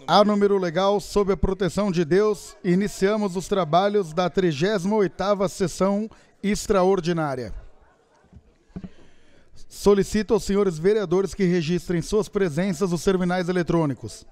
A número legal, sob a proteção de Deus, iniciamos os trabalhos da 38ª sessão extraordinária. Solicito aos senhores vereadores que registrem suas presenças nos terminais eletrônicos.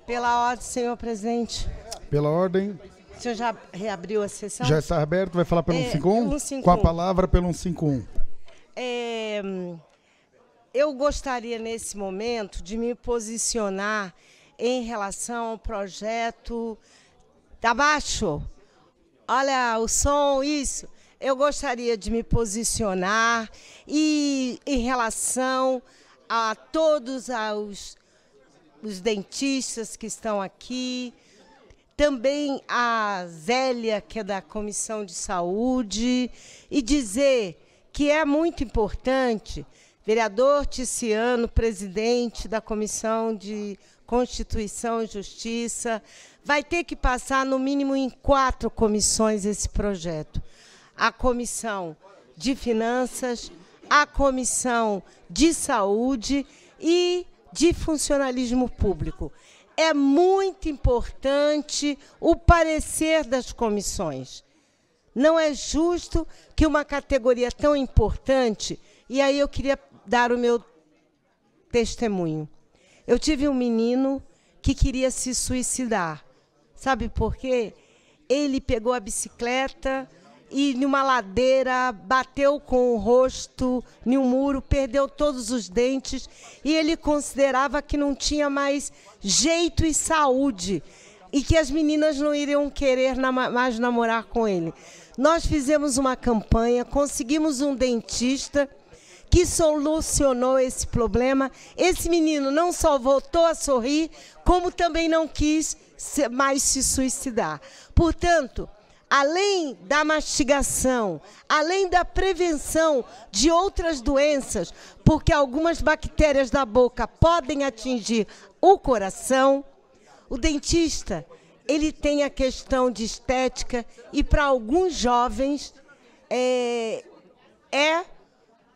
Pela ordem, senhor presidente. Pela ordem. O senhor já reabriu a sessão? Já está aberto, vai falar pelo 151? 151. Com a palavra pelo 151. Eu gostaria, nesse momento, de me posicionar em relação ao projeto... Tá baixo? Olha o som, isso. Eu gostaria de me posicionar e em relação a todos os dentistas que estão aqui, também a Zélia, que é da Comissão de Saúde, e dizer que é muito importante, vereador Ticiano, presidente da Comissão de Constituição e Justiça, vai ter que passar no mínimo em 4 comissões esse projeto. A Comissão de Finanças, a Comissão de Saúde e de Funcionalismo Público. É muito importante o parecer das comissões. Não é justo que uma categoria tão importante... E aí eu queria dar o meu testemunho. Eu tive um menino que queria se suicidar. Sabe por quê? Ele pegou a bicicleta e, numa ladeira, bateu com o rosto em um muro, perdeu todos os dentes, e ele considerava que não tinha mais jeito e saúde, e que as meninas não iriam querer mais namorar com ele. Nós fizemos uma campanha, conseguimos um dentista que solucionou esse problema. Esse menino não só voltou a sorrir, como também não quis mais se suicidar. Portanto, além da mastigação, além da prevenção de outras doenças, porque algumas bactérias da boca podem atingir o coração, o dentista, ele tem a questão de estética e, para alguns jovens, é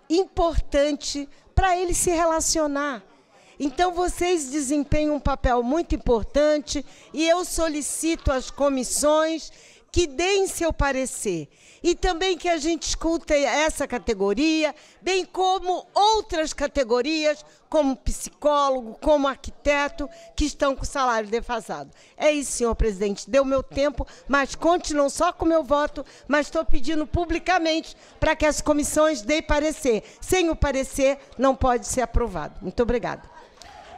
importante para ele se relacionar. Então, vocês desempenham um papel muito importante e eu solicito às comissões que deem seu parecer. E também que a gente escute essa categoria, bem como outras categorias, como psicólogo, como arquiteto, que estão com salário defasado. É isso, senhor presidente. Deu meu tempo, mas continuam só com o meu voto, mas estou pedindo publicamente para que as comissões deem parecer. Sem o parecer, não pode ser aprovado. Muito obrigada.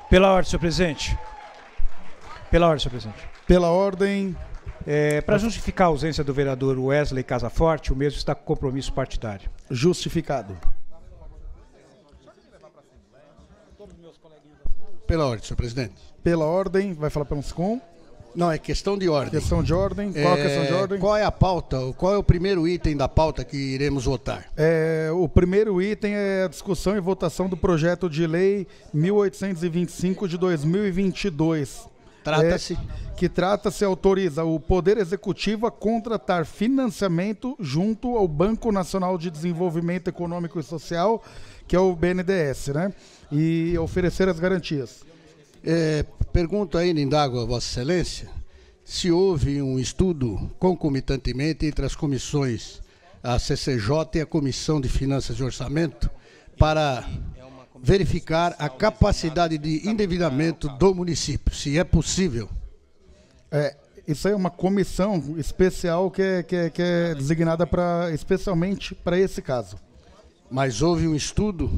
Pela ordem, senhor presidente. Pela ordem, senhor presidente. Pela ordem... Para justificar a ausência do vereador Wesley Casaforte, o mesmo está com compromisso partidário. Justificado. Pela ordem, senhor presidente. Pela ordem, vai falar pelo 151? Não, é questão de ordem. Questão de ordem. Qual a questão de ordem? Qual é a pauta? Qual é o primeiro item da pauta que iremos votar? O primeiro item é a discussão e votação do projeto de lei 1825 de 2022. Trata-se? Que autoriza o Poder Executivo a contratar financiamento junto ao Banco Nacional de Desenvolvimento Econômico e Social, que é o BNDES, né? E oferecer as garantias. Pergunto ainda, indago a Vossa Excelência, se houve um estudo concomitantemente entre as comissões, a CCJ e a Comissão de Finanças e Orçamento, para verificar a capacidade de endividamento do município, se é possível. Isso aí é uma comissão especial que é designada especialmente para esse caso. Mas houve um estudo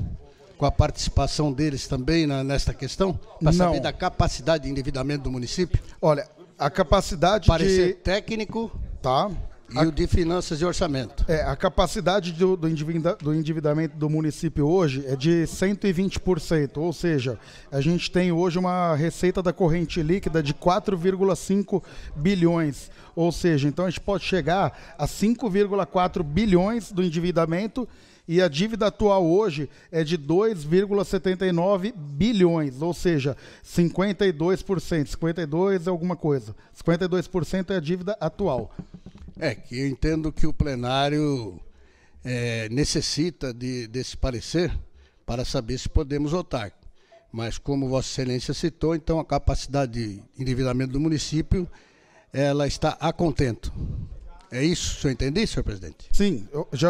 com a participação deles também nesta questão? Para saber da capacidade de endividamento do município? Olha, a capacidade parecer técnico... Tá. E o de finanças e orçamento. A capacidade do endividamento do município hoje é de 120%, ou seja, a gente tem hoje uma receita da corrente líquida de 4,5 bilhões, ou seja, então a gente pode chegar a 5,4 bilhões do endividamento e a dívida atual hoje é de 2,79 bilhões, ou seja, 52%, 52 é alguma coisa, 52% é a dívida atual. Que eu entendo que o plenário necessita desse parecer para saber se podemos votar. Mas como Vossa Excelência citou, então a capacidade de endividamento do município, ela está a contento. É isso, o senhor entende, senhor presidente? Sim,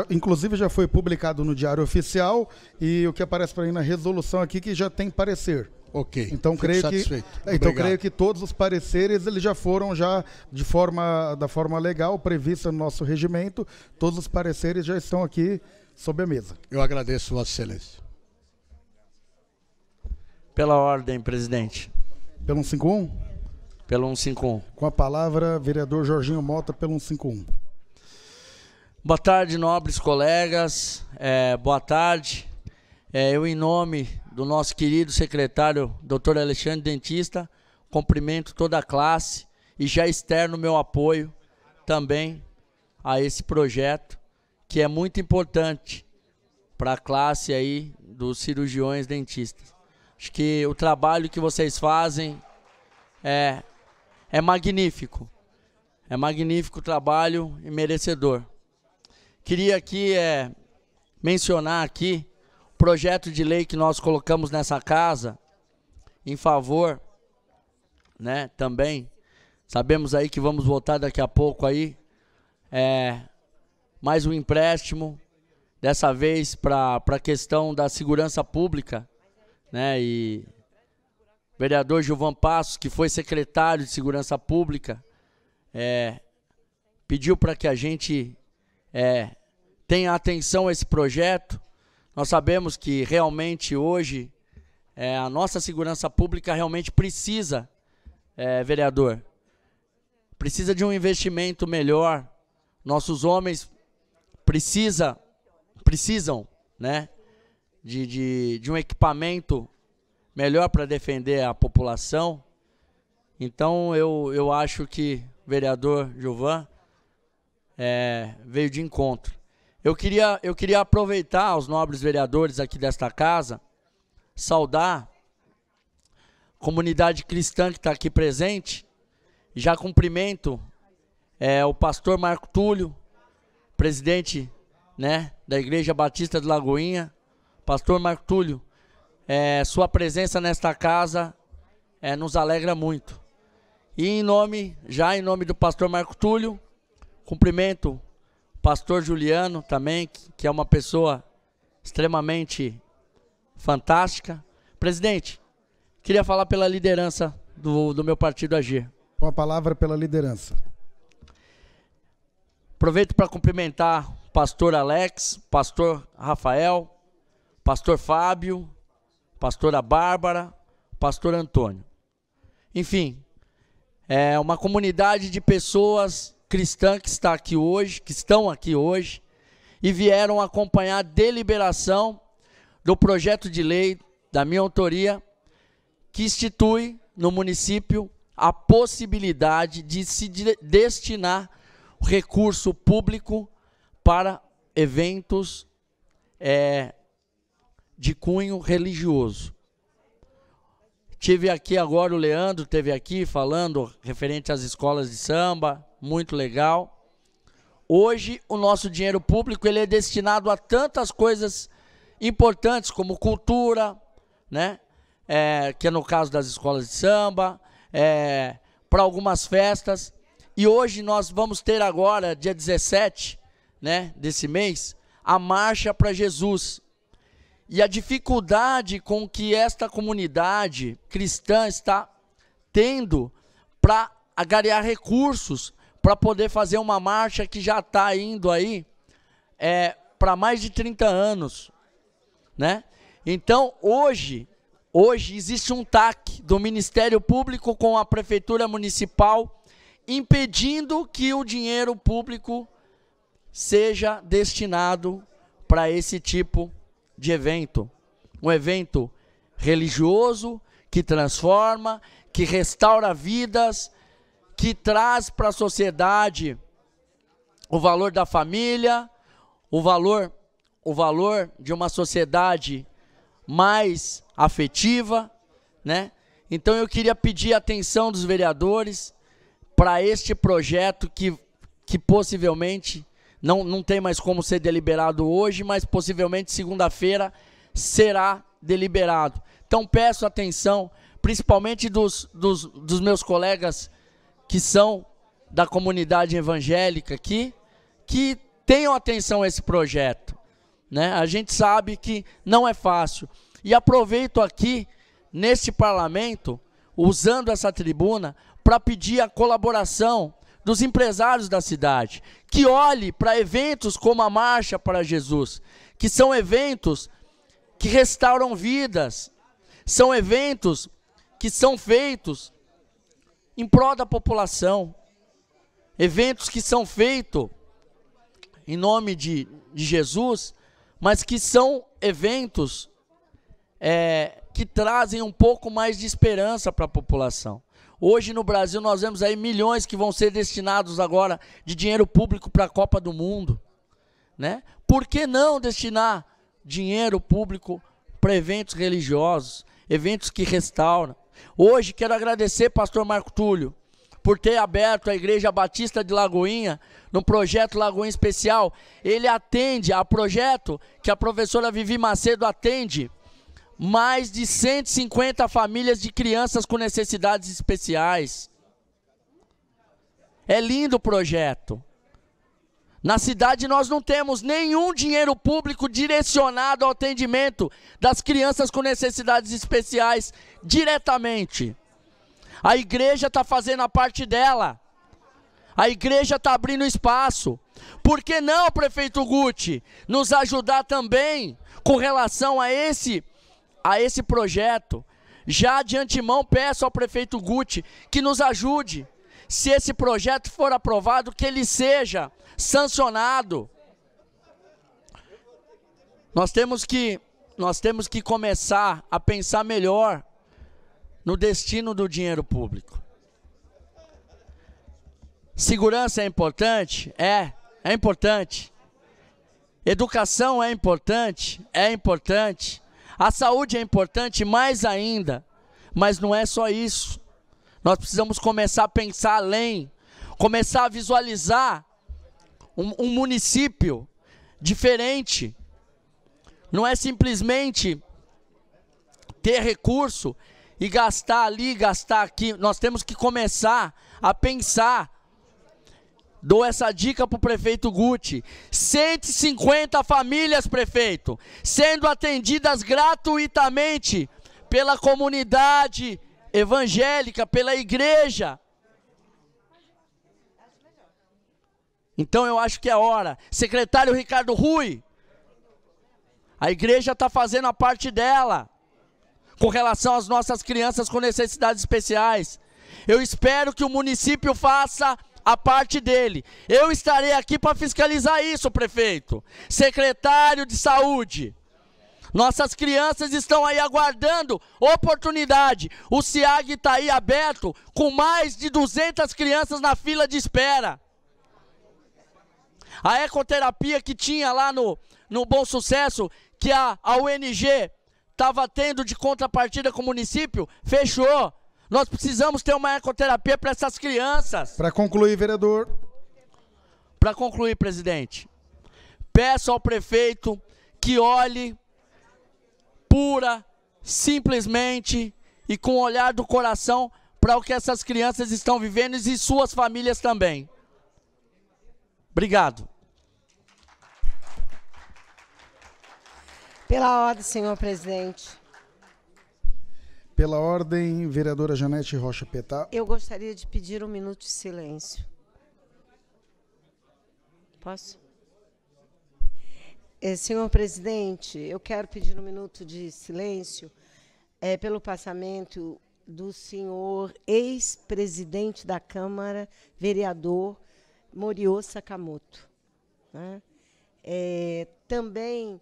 inclusive já foi publicado no Diário Oficial e o que aparece para mim na resolução aqui que já tem parecer. Ok, então creio satisfeito. Creio que todos os pareceres eles já foram da forma legal prevista no nosso regimento, todos os pareceres já estão aqui sob a mesa. Eu agradeço, Vossa Excelência. Pela ordem, presidente. Pelo 151? Pelo 151. Com a palavra, vereador Jorginho Mota, pelo 151. Boa tarde, nobres colegas. Boa tarde. Eu, em nome do nosso querido secretário, Dr. Alexandre Dentista, cumprimento toda a classe e já externo meu apoio também a esse projeto, que é muito importante para a classe aí dos cirurgiões dentistas. Acho que o trabalho que vocês fazem é magnífico. É magnífico o trabalho e merecedor. Queria aqui mencionar aqui projeto de lei que nós colocamos nessa casa em favor, né, também, sabemos aí que vamos votar daqui a pouco aí, mais um empréstimo, dessa vez para a questão da segurança pública, né, e o vereador Gilvan Passos, que foi secretário de Segurança Pública, pediu para que a gente tenha atenção a esse projeto. Nós sabemos que realmente hoje a nossa segurança pública realmente precisa, vereador, precisa de um investimento melhor. Nossos homens precisam, né, de um equipamento melhor para defender a população. Então eu acho que o vereador Gilvan veio de encontro. Eu queria aproveitar os nobres vereadores aqui desta casa, saudar a comunidade cristã que está aqui presente, e já cumprimento o pastor Marco Túlio, presidente, né, da Igreja Batista de Lagoinha. Pastor Marco Túlio, sua presença nesta casa nos alegra muito. E em nome do pastor Marco Túlio, cumprimento pastor Juliano também, que é uma pessoa extremamente fantástica. Presidente, queria falar pela liderança do meu partido Agir. Com a palavra pela liderança. Aproveito para cumprimentar o pastor Alex, pastor Rafael, pastor Fábio, pastora Bárbara, pastor Antônio. Enfim, uma comunidade de pessoas cristã que estão aqui hoje e vieram acompanhar a deliberação do projeto de lei da minha autoria, que institui no município a possibilidade de se destinar o recurso público para eventos de cunho religioso. Tive aqui agora, o Leandro esteve aqui falando referente às escolas de samba, muito legal. Hoje o nosso dinheiro público ele é destinado a tantas coisas importantes como cultura, né? Que é no caso das escolas de samba, para algumas festas. E hoje nós vamos ter agora, dia 17, né, desse mês, a Marcha para Jesus. E a dificuldade com que esta comunidade cristã está tendo para angariar recursos para poder fazer uma marcha que já está indo aí para mais de 30 anos, né? Então, hoje existe um TAC do Ministério Público com a Prefeitura Municipal impedindo que o dinheiro público seja destinado para esse tipo de evento. Um evento religioso, que transforma, que restaura vidas, que traz para a sociedade o valor da família, o valor de uma sociedade mais afetiva, né? Então eu queria pedir a atenção dos vereadores para este projeto que possivelmente não tem mais como ser deliberado hoje, mas possivelmente segunda-feira será deliberado. Então peço atenção, principalmente dos meus colegas que são da comunidade evangélica aqui, que tenham atenção a esse projeto, né? A gente sabe que não é fácil. E aproveito aqui, neste parlamento, usando essa tribuna, para pedir a colaboração dos empresários da cidade, que olhe para eventos como a Marcha para Jesus, que são eventos que restauram vidas, são eventos que são feitos em prol da população, eventos que são feitos em nome de Jesus, mas que são eventos que trazem um pouco mais de esperança para a população. Hoje no Brasil nós vemos aí milhões que vão ser destinados agora de dinheiro público para a Copa do Mundo, né? Por que não destinar dinheiro público para eventos religiosos, eventos que restauram? Hoje quero agradecer pastor Marco Túlio por ter aberto a Igreja Batista de Lagoinha no projeto Lagoinha Especial. Ele atende a projeto que a professora Vivi Macedo atende mais de 150 famílias de crianças com necessidades especiais. É lindo o projeto. Na cidade nós não temos nenhum dinheiro público direcionado ao atendimento das crianças com necessidades especiais diretamente. A igreja está fazendo a parte dela. A igreja está abrindo espaço. Por que não, prefeito Guti, nos ajudar também com relação a esse projeto? Já de antemão peço ao prefeito Guti que nos ajude. Se esse projeto for aprovado, que ele seja sancionado. Nós temos que começar a pensar melhor no destino do dinheiro público. Segurança é importante? É importante. Educação é importante? É importante. A saúde é importante mais ainda, mas não é só isso. Nós precisamos começar a pensar além, começar a visualizar um município diferente. Não é simplesmente ter recurso e gastar ali, gastar aqui. Nós temos que começar a pensar. Dou essa dica para o prefeito Guti. 150 famílias, prefeito, sendo atendidas gratuitamente pela comunidade evangélica, pela igreja. Então eu acho que é hora. Secretário Ricardo Rui, a igreja está fazendo a parte dela com relação às nossas crianças com necessidades especiais. Eu espero que o município faça a parte dele. Eu estarei aqui para fiscalizar isso, prefeito. Secretário de Saúde, nossas crianças estão aí aguardando oportunidade. O SIAG está aí aberto com mais de 200 crianças na fila de espera. A ecoterapia que tinha lá no Bom Sucesso, que a UNG estava tendo de contrapartida com o município, fechou. Nós precisamos ter uma ecoterapia para essas crianças. Para concluir, vereador. Para concluir, presidente, peço ao prefeito que olhe pura, simplesmente e com o olhar do coração para o que essas crianças estão vivendo e suas famílias também. Obrigado. Pela ordem, senhor presidente. Pela ordem, vereadora Janete Rocha Petá. Eu gostaria de pedir 1 minuto de silêncio. Posso? Senhor presidente, eu quero pedir 1 minuto de silêncio pelo passamento do senhor ex-presidente da Câmara, vereador Moriô Sakamoto. né? Também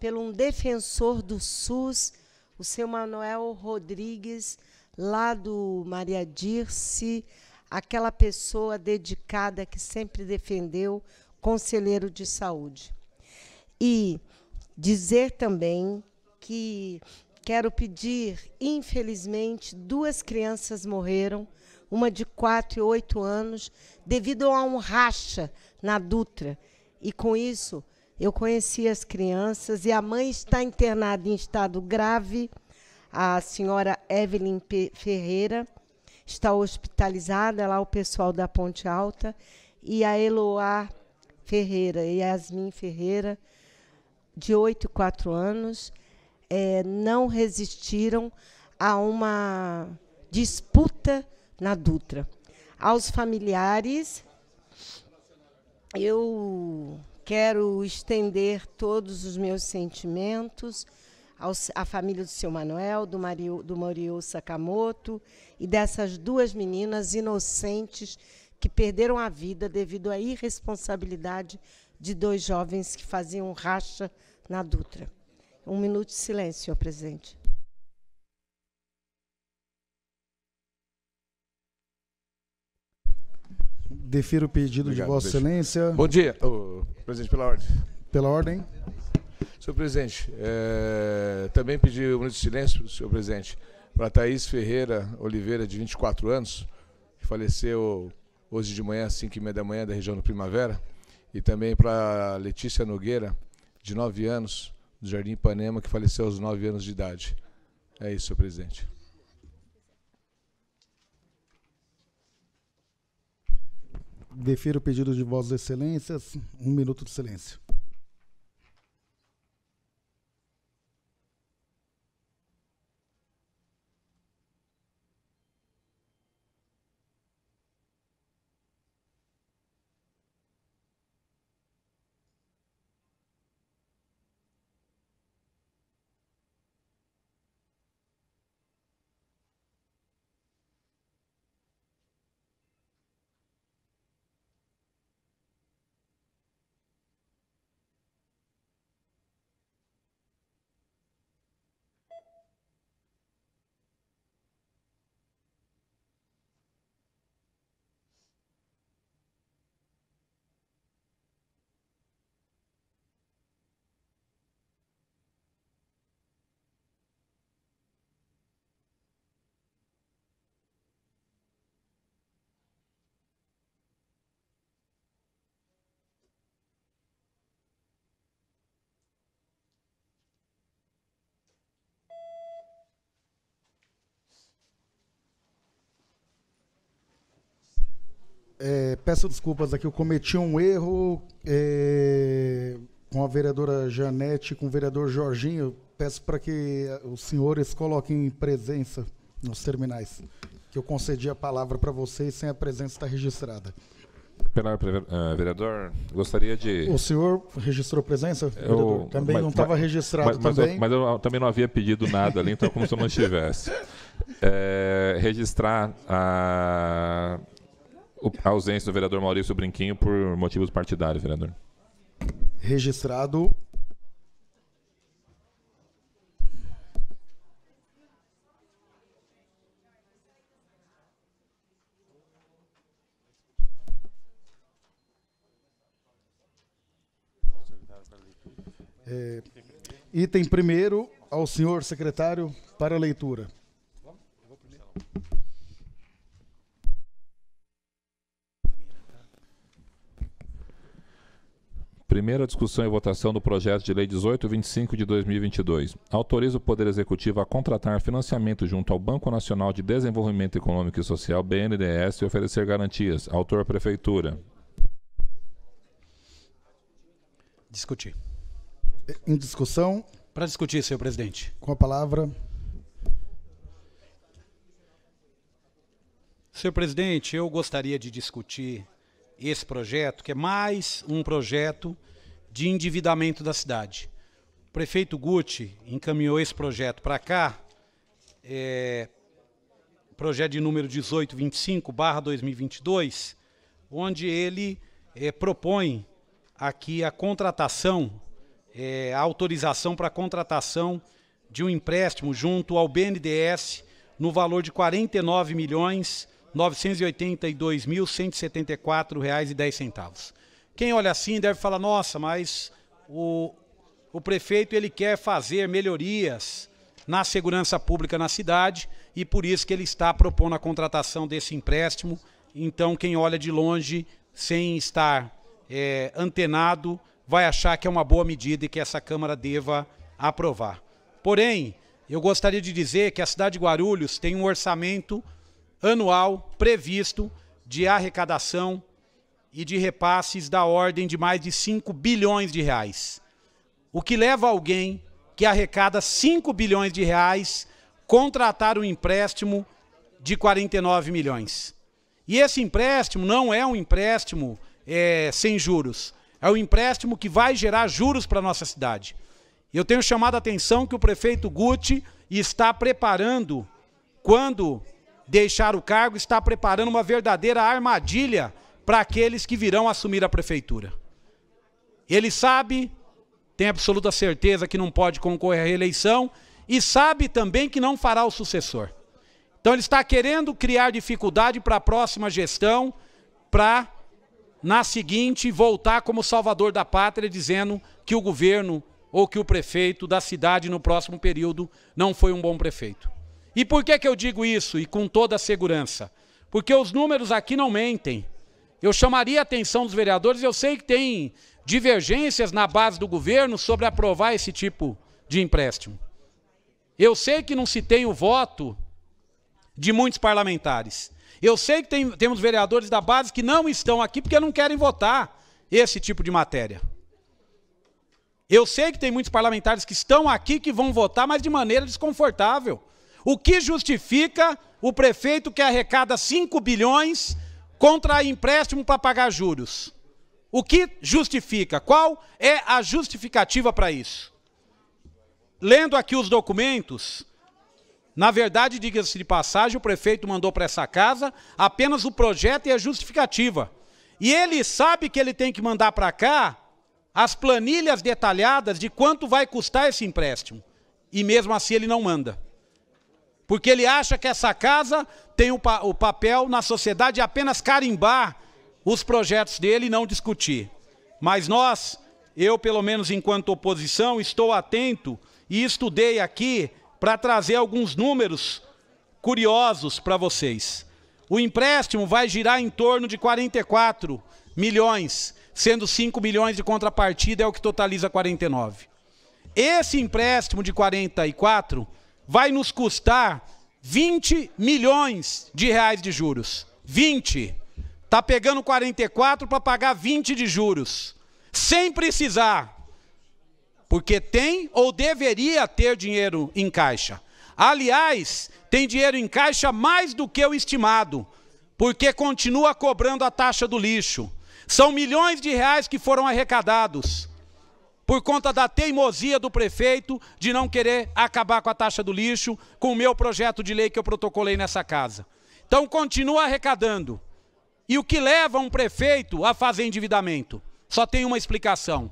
pelo um defensor do SUS, o seu Manuel Rodrigues, lá do Maria Dirce, aquela pessoa dedicada que sempre defendeu, conselheiro de saúde. E dizer também que quero pedir, infelizmente, 2 crianças morreram, uma de 4 e 8 anos, devido a um racha na Dutra. E, com isso, eu conheci as crianças e a mãe está internada em estado grave, a senhora Evelyn Ferreira, está hospitalizada, lá o pessoal da Ponte Alta, e a Eloá Ferreira e Yasmin Ferreira, de 8 e 4 anos, não resistiram a uma disputa na Dutra. Aos familiares, eu quero estender todos os meus sentimentos à família do seu Manuel, do Moriô Sakamoto e dessas 2 meninas inocentes que perderam a vida devido à irresponsabilidade de 2 jovens que faziam racha na Dutra. 1 minuto de silêncio, senhor presidente. Defiro o pedido. Obrigado, de Vossa Excelência. Bom dia, presidente, pela ordem. Pela ordem. Senhor presidente, também pedi 1 minuto de silêncio, senhor presidente, para Thaís Ferreira Oliveira, de 24 anos, que faleceu hoje de manhã, às 5h30 da manhã, da região do Primavera, e também para Letícia Nogueira, de 9 anos, do Jardim Ipanema, que faleceu aos 9 anos de idade. É isso, senhor presidente. Defiro o pedido de Vossas Excelências. 1 minuto de silêncio. Peço desculpas aqui, eu cometi um erro com a vereadora Janete, com o vereador Jorginho. Peço para que os senhores coloquem presença nos terminais, que eu concedi a palavra para vocês sem a presença estar registrada. Vereador, gostaria de... O senhor registrou presença, vereador? Também não estava registrado também. Mas eu também não havia pedido nada ali, então como se eu não estivesse. Registrar a ausência do vereador Maurício Brinquinho por motivos partidários, vereador. Registrado. Item primeiro, ao senhor secretário para leitura. Primeira discussão e votação do projeto de lei 1825 de 2022. Autoriza o Poder Executivo a contratar financiamento junto ao Banco Nacional de Desenvolvimento Econômico e Social, BNDES, e oferecer garantias. Autor, Prefeitura. Discutir. Em discussão. Para discutir, senhor presidente. Com a palavra. Senhor presidente, eu gostaria de discutir esse projeto, que é mais um projeto de endividamento da cidade. O prefeito Guti encaminhou esse projeto para cá, projeto de número 1825/2022, onde ele propõe aqui a contratação, a autorização para a contratação de um empréstimo junto ao BNDES no valor de R$ 49.982.174,10. Quem olha assim deve falar, nossa, mas o prefeito ele quer fazer melhorias na segurança pública na cidade e por isso que ele está propondo a contratação desse empréstimo. Então quem olha de longe, sem estar antenado, vai achar que é uma boa medida e que essa Câmara deva aprovar. Porém, eu gostaria de dizer que a cidade de Guarulhos tem um orçamento anual previsto de arrecadação e de repasses da ordem de mais de 5 bilhões de reais. O que leva alguém que arrecada 5 bilhões de reais contratar um empréstimo de 49 milhões. E esse empréstimo não é um empréstimo sem juros, é um empréstimo que vai gerar juros para a nossa cidade. Eu tenho chamado a atenção que o prefeito Guti está preparando, quando deixar o cargo, está preparando uma verdadeira armadilha para aqueles que virão assumir a prefeitura. Ele sabe, tem absoluta certeza que não pode concorrer à reeleição e sabe também que não fará o sucessor. Então ele está querendo criar dificuldade para a próxima gestão, para, na seguinte, voltar como salvador da pátria, dizendo que o governo ou que o prefeito da cidade no próximo período não foi um bom prefeito. E por que eu digo isso, e com toda a segurança? Porque os números aqui não mentem. Eu chamaria a atenção dos vereadores, eu sei que tem divergências na base do governo sobre aprovar esse tipo de empréstimo. Eu sei que não se tem o voto de muitos parlamentares. Eu sei que temos vereadores da base que não estão aqui porque não querem votar esse tipo de matéria. Eu sei que tem muitos parlamentares que estão aqui que vão votar, mas de maneira desconfortável. O que justifica o prefeito que arrecada 5 bilhões contrair empréstimo para pagar juros? O que justifica? Qual é a justificativa para isso? Lendo aqui os documentos, na verdade, diga-se de passagem, o prefeito mandou para essa casa apenas o projeto e a justificativa. E ele sabe que ele tem que mandar para cá as planilhas detalhadas de quanto vai custar esse empréstimo. E mesmo assim ele não manda. Porque ele acha que essa casa tem o papel na sociedade de apenas carimbar os projetos dele e não discutir. Mas eu pelo menos enquanto oposição, estou atento e estudei aqui para trazer alguns números curiosos para vocês. O empréstimo vai girar em torno de 44 milhões, sendo 5 milhões de contrapartida é o que totaliza 49. Esse empréstimo de 44 vai nos custar 20 milhões de reais de juros. 20. Está pegando 44 para pagar 20 de juros. Sem precisar. Porque tem ou deveria ter dinheiro em caixa. Aliás, tem dinheiro em caixa mais do que o estimado. Porque continua cobrando a taxa do lixo. São milhões de reais que foram arrecadados por conta da teimosia do prefeito de não querer acabar com a taxa do lixo, com o meu projeto de lei que eu protocolei nessa casa. Então continua arrecadando. E o que leva um prefeito a fazer endividamento? Só tem uma explicação.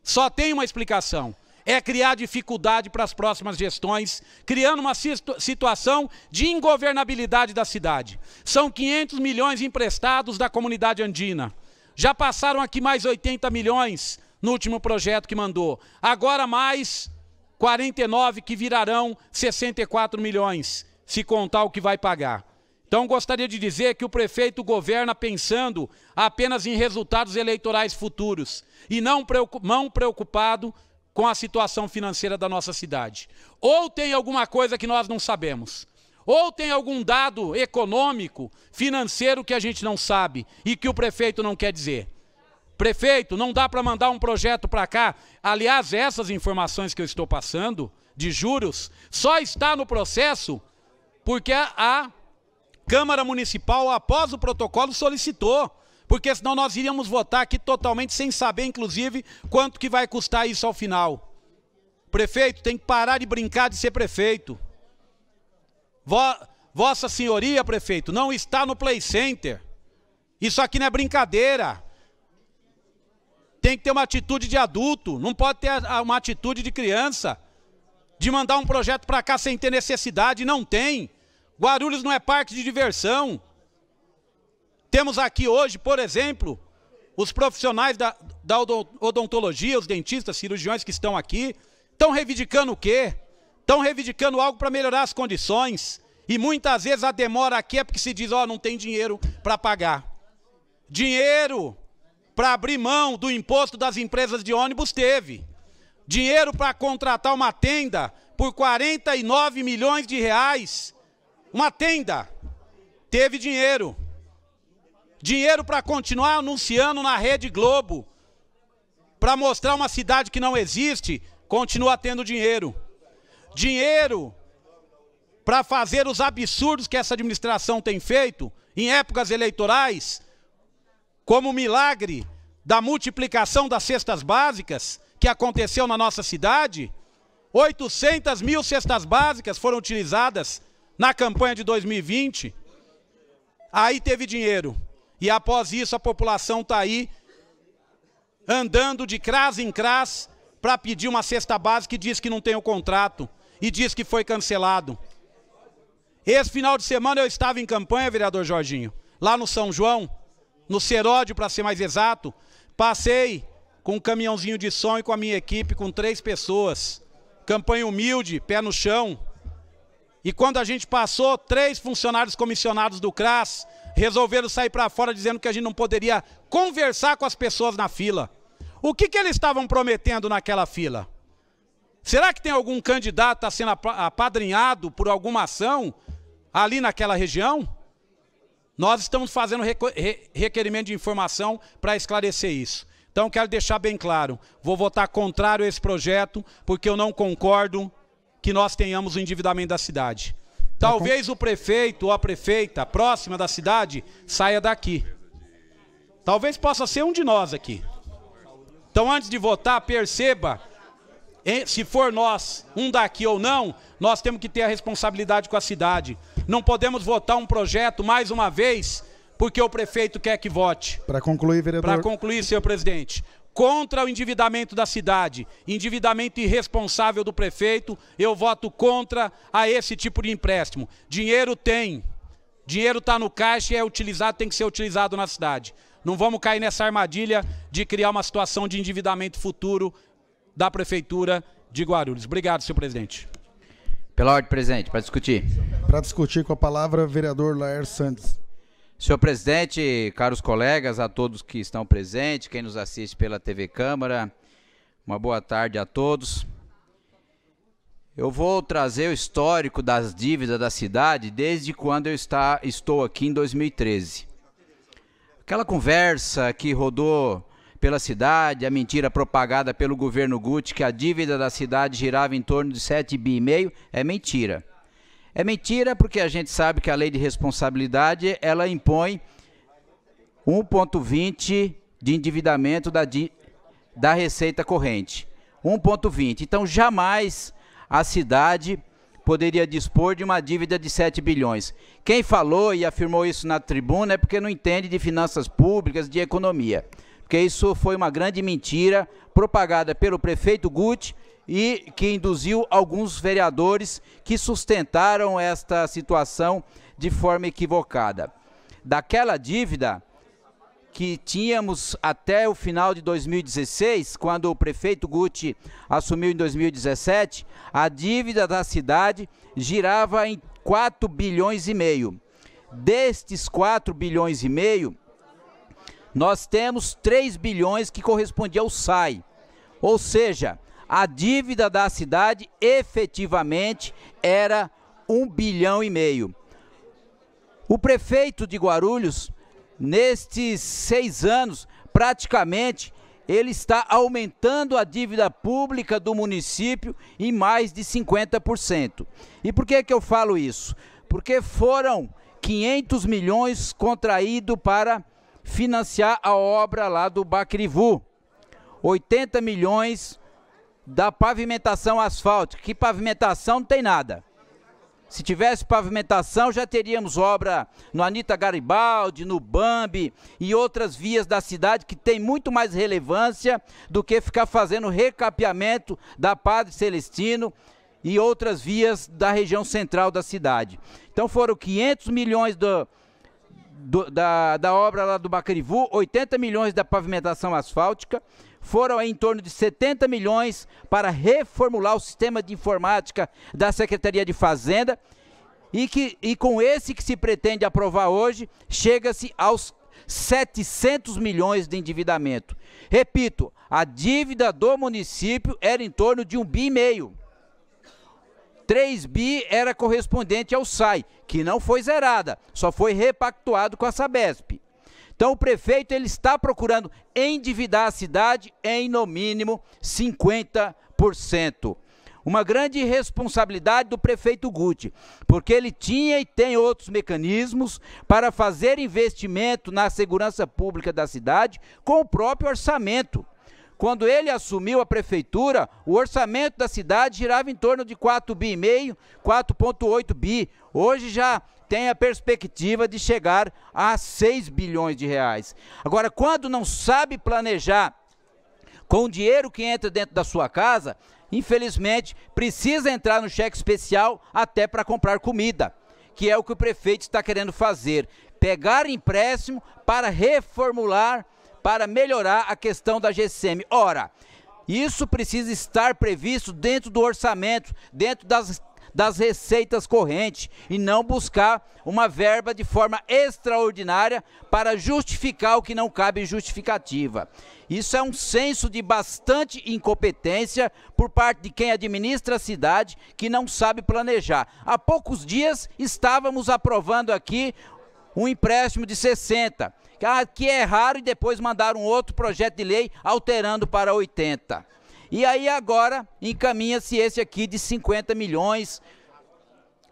Só tem uma explicação. É criar dificuldade para as próximas gestões, criando uma situação de ingovernabilidade da cidade. São 500 milhões emprestados da comunidade andina. Já passaram aqui mais 80 milhões no último projeto que mandou. Agora mais 49 que virarão 64 milhões, se contar o que vai pagar. Então gostaria de dizer que o prefeito governa pensando apenas em resultados eleitorais futuros e não preocupado com a situação financeira da nossa cidade. Ou tem alguma coisa que nós não sabemos, ou tem algum dado econômico, financeiro que a gente não sabe e que o prefeito não quer dizer. Prefeito, não dá para mandar um projeto para cá. Aliás, essas informações que eu estou passando, de juros, só está no processo porque a Câmara Municipal, após o protocolo, solicitou. Porque senão nós iríamos votar aqui totalmente sem saber, inclusive, quanto que vai custar isso ao final. Prefeito, tem que parar de brincar de ser prefeito. Vossa Senhoria, prefeito, não está no Play Center. Isso aqui não é brincadeira. tem que ter uma atitude de adulto, não pode ter uma atitude de criança, de mandar um projeto para cá sem ter necessidade, não tem. Guarulhos não é parque de diversão. Temos aqui hoje, por exemplo, os profissionais da odontologia, os dentistas, cirurgiões que estão aqui, estão reivindicando o quê? Estão reivindicando algo para melhorar as condições. E muitas vezes a demora aqui é porque se diz, ó, não tem dinheiro para pagar. Dinheiro para abrir mão do imposto das empresas de ônibus teve. Dinheiro para contratar uma tenda por 49 milhões de reais. Uma tenda. Teve dinheiro. Dinheiro para continuar anunciando na Rede Globo. Para mostrar uma cidade que não existe, continua tendo dinheiro. Dinheiro para fazer os absurdos que essa administração tem feito em épocas eleitorais, como o milagre da multiplicação das cestas básicas que aconteceu na nossa cidade. 800 mil cestas básicas foram utilizadas na campanha de 2020. Aí teve dinheiro. E após isso a população está aí andando de CRAS em CRAS para pedir uma cesta básica e diz que não tem o contrato. E diz que foi cancelado. Esse final de semana eu estava em campanha, vereador Jorginho, lá no São João, no Seródio, para ser mais exato. Passei com um caminhãozinho de som e com a minha equipe, com 3 pessoas. Campanha humilde, pé no chão. E quando a gente passou, 3 funcionários comissionados do CRAS resolveram sair para fora dizendo que a gente não poderia conversar com as pessoas na fila. O que eles estavam prometendo naquela fila? Será que tem algum candidato que está sendo apadrinhado por alguma ação ali naquela região? Nós estamos fazendo requerimento de informação para esclarecer isso. Então, quero deixar bem claro, vou votar contrário a esse projeto, porque eu não concordo que nós tenhamos o endividamento da cidade. Talvez o prefeito ou a prefeita próxima da cidade saia daqui. Talvez possa ser um de nós aqui. Então, antes de votar, perceba, se for nós, um daqui ou não, nós temos que ter a responsabilidade com a cidade. Não podemos votar um projeto, mais uma vez, porque o prefeito quer que vote. Para concluir, vereador. Para concluir, senhor presidente, contra o endividamento da cidade, endividamento irresponsável do prefeito, eu voto contra a esse tipo de empréstimo. Dinheiro tem, dinheiro está no caixa e é utilizado, tem que ser utilizado na cidade. Não vamos cair nessa armadilha de criar uma situação de endividamento futuro da Prefeitura de Guarulhos. Obrigado, senhor presidente. Pela ordem, presidente, para discutir. Para discutir com a palavra, vereador Laércio Santos. Senhor presidente, caros colegas, a todos que estão presentes, quem nos assiste pela TV Câmara, uma boa tarde a todos. Eu vou trazer o histórico das dívidas da cidade desde quando eu estou aqui em 2013. Aquela conversa que rodou pela cidade, a mentira propagada pelo governo Guti, que a dívida da cidade girava em torno de 7,5 bi, é mentira. É mentira porque a gente sabe que a lei de responsabilidade, ela impõe 1,20 de endividamento da receita corrente. 1,20. Então, jamais a cidade poderia dispor de uma dívida de 7 bilhões. Quem falou e afirmou isso na tribuna é porque não entende de finanças públicas, de economia. Porque isso foi uma grande mentira propagada pelo prefeito Guti e que induziu alguns vereadores que sustentaram esta situação de forma equivocada. Daquela dívida que tínhamos até o final de 2016, quando o prefeito Guti assumiu em 2017, a dívida da cidade girava em 4,5 bilhões. Destes 4,5 bilhões, nós temos 3 bilhões que correspondia ao SAI. Ou seja, a dívida da cidade efetivamente era 1,5 bilhão. O prefeito de Guarulhos, nestes 6 anos, praticamente, ele está aumentando a dívida pública do município em mais de 50%. E por que eu falo isso? Porque foram 500 milhões contraídos para financiar a obra lá do Bacrivu. 80 milhões da pavimentação asfáltica. Que pavimentação não tem nada. Se tivesse pavimentação, já teríamos obra no Anita Garibaldi, no Bambi e outras vias da cidade que tem muito mais relevância do que ficar fazendo recapeamento da Padre Celestino e outras vias da região central da cidade. Então foram 500 milhões da obra lá do Bacarivu, 80 milhões da pavimentação asfáltica, foram em torno de 70 milhões para reformular o sistema de informática da Secretaria de Fazenda e com esse que se pretende aprovar hoje, chega-se aos 700 milhões de endividamento. Repito, a dívida do município era em torno de 1,5 bi. 3 bi era correspondente ao SAI, que não foi zerada, só foi repactuado com a Sabesp. Então o prefeito ele está procurando endividar a cidade em no mínimo 50%. Uma grande responsabilidade do prefeito Guti, porque ele tinha e tem outros mecanismos para fazer investimento na segurança pública da cidade com o próprio orçamento. Quando ele assumiu a prefeitura, o orçamento da cidade girava em torno de 4,5 bi, 4,8 bi. Hoje já tem a perspectiva de chegar a 6 bilhões de reais. Agora, quando não sabe planejar com o dinheiro que entra dentro da sua casa, infelizmente, precisa entrar no cheque especial até para comprar comida, que é o que o prefeito está querendo fazer. Pegar empréstimo para reformular, para melhorar a questão da GCM. Ora, isso precisa estar previsto dentro do orçamento, dentro das receitas correntes, e não buscar uma verba de forma extraordinária para justificar o que não cabe em justificativa. Isso é um senso de bastante incompetência por parte de quem administra a cidade, que não sabe planejar. Há poucos dias estávamos aprovando aqui um empréstimo de 60, que é raro, e depois mandaram outro projeto de lei alterando para 80. E aí agora encaminha-se esse aqui de 50 milhões,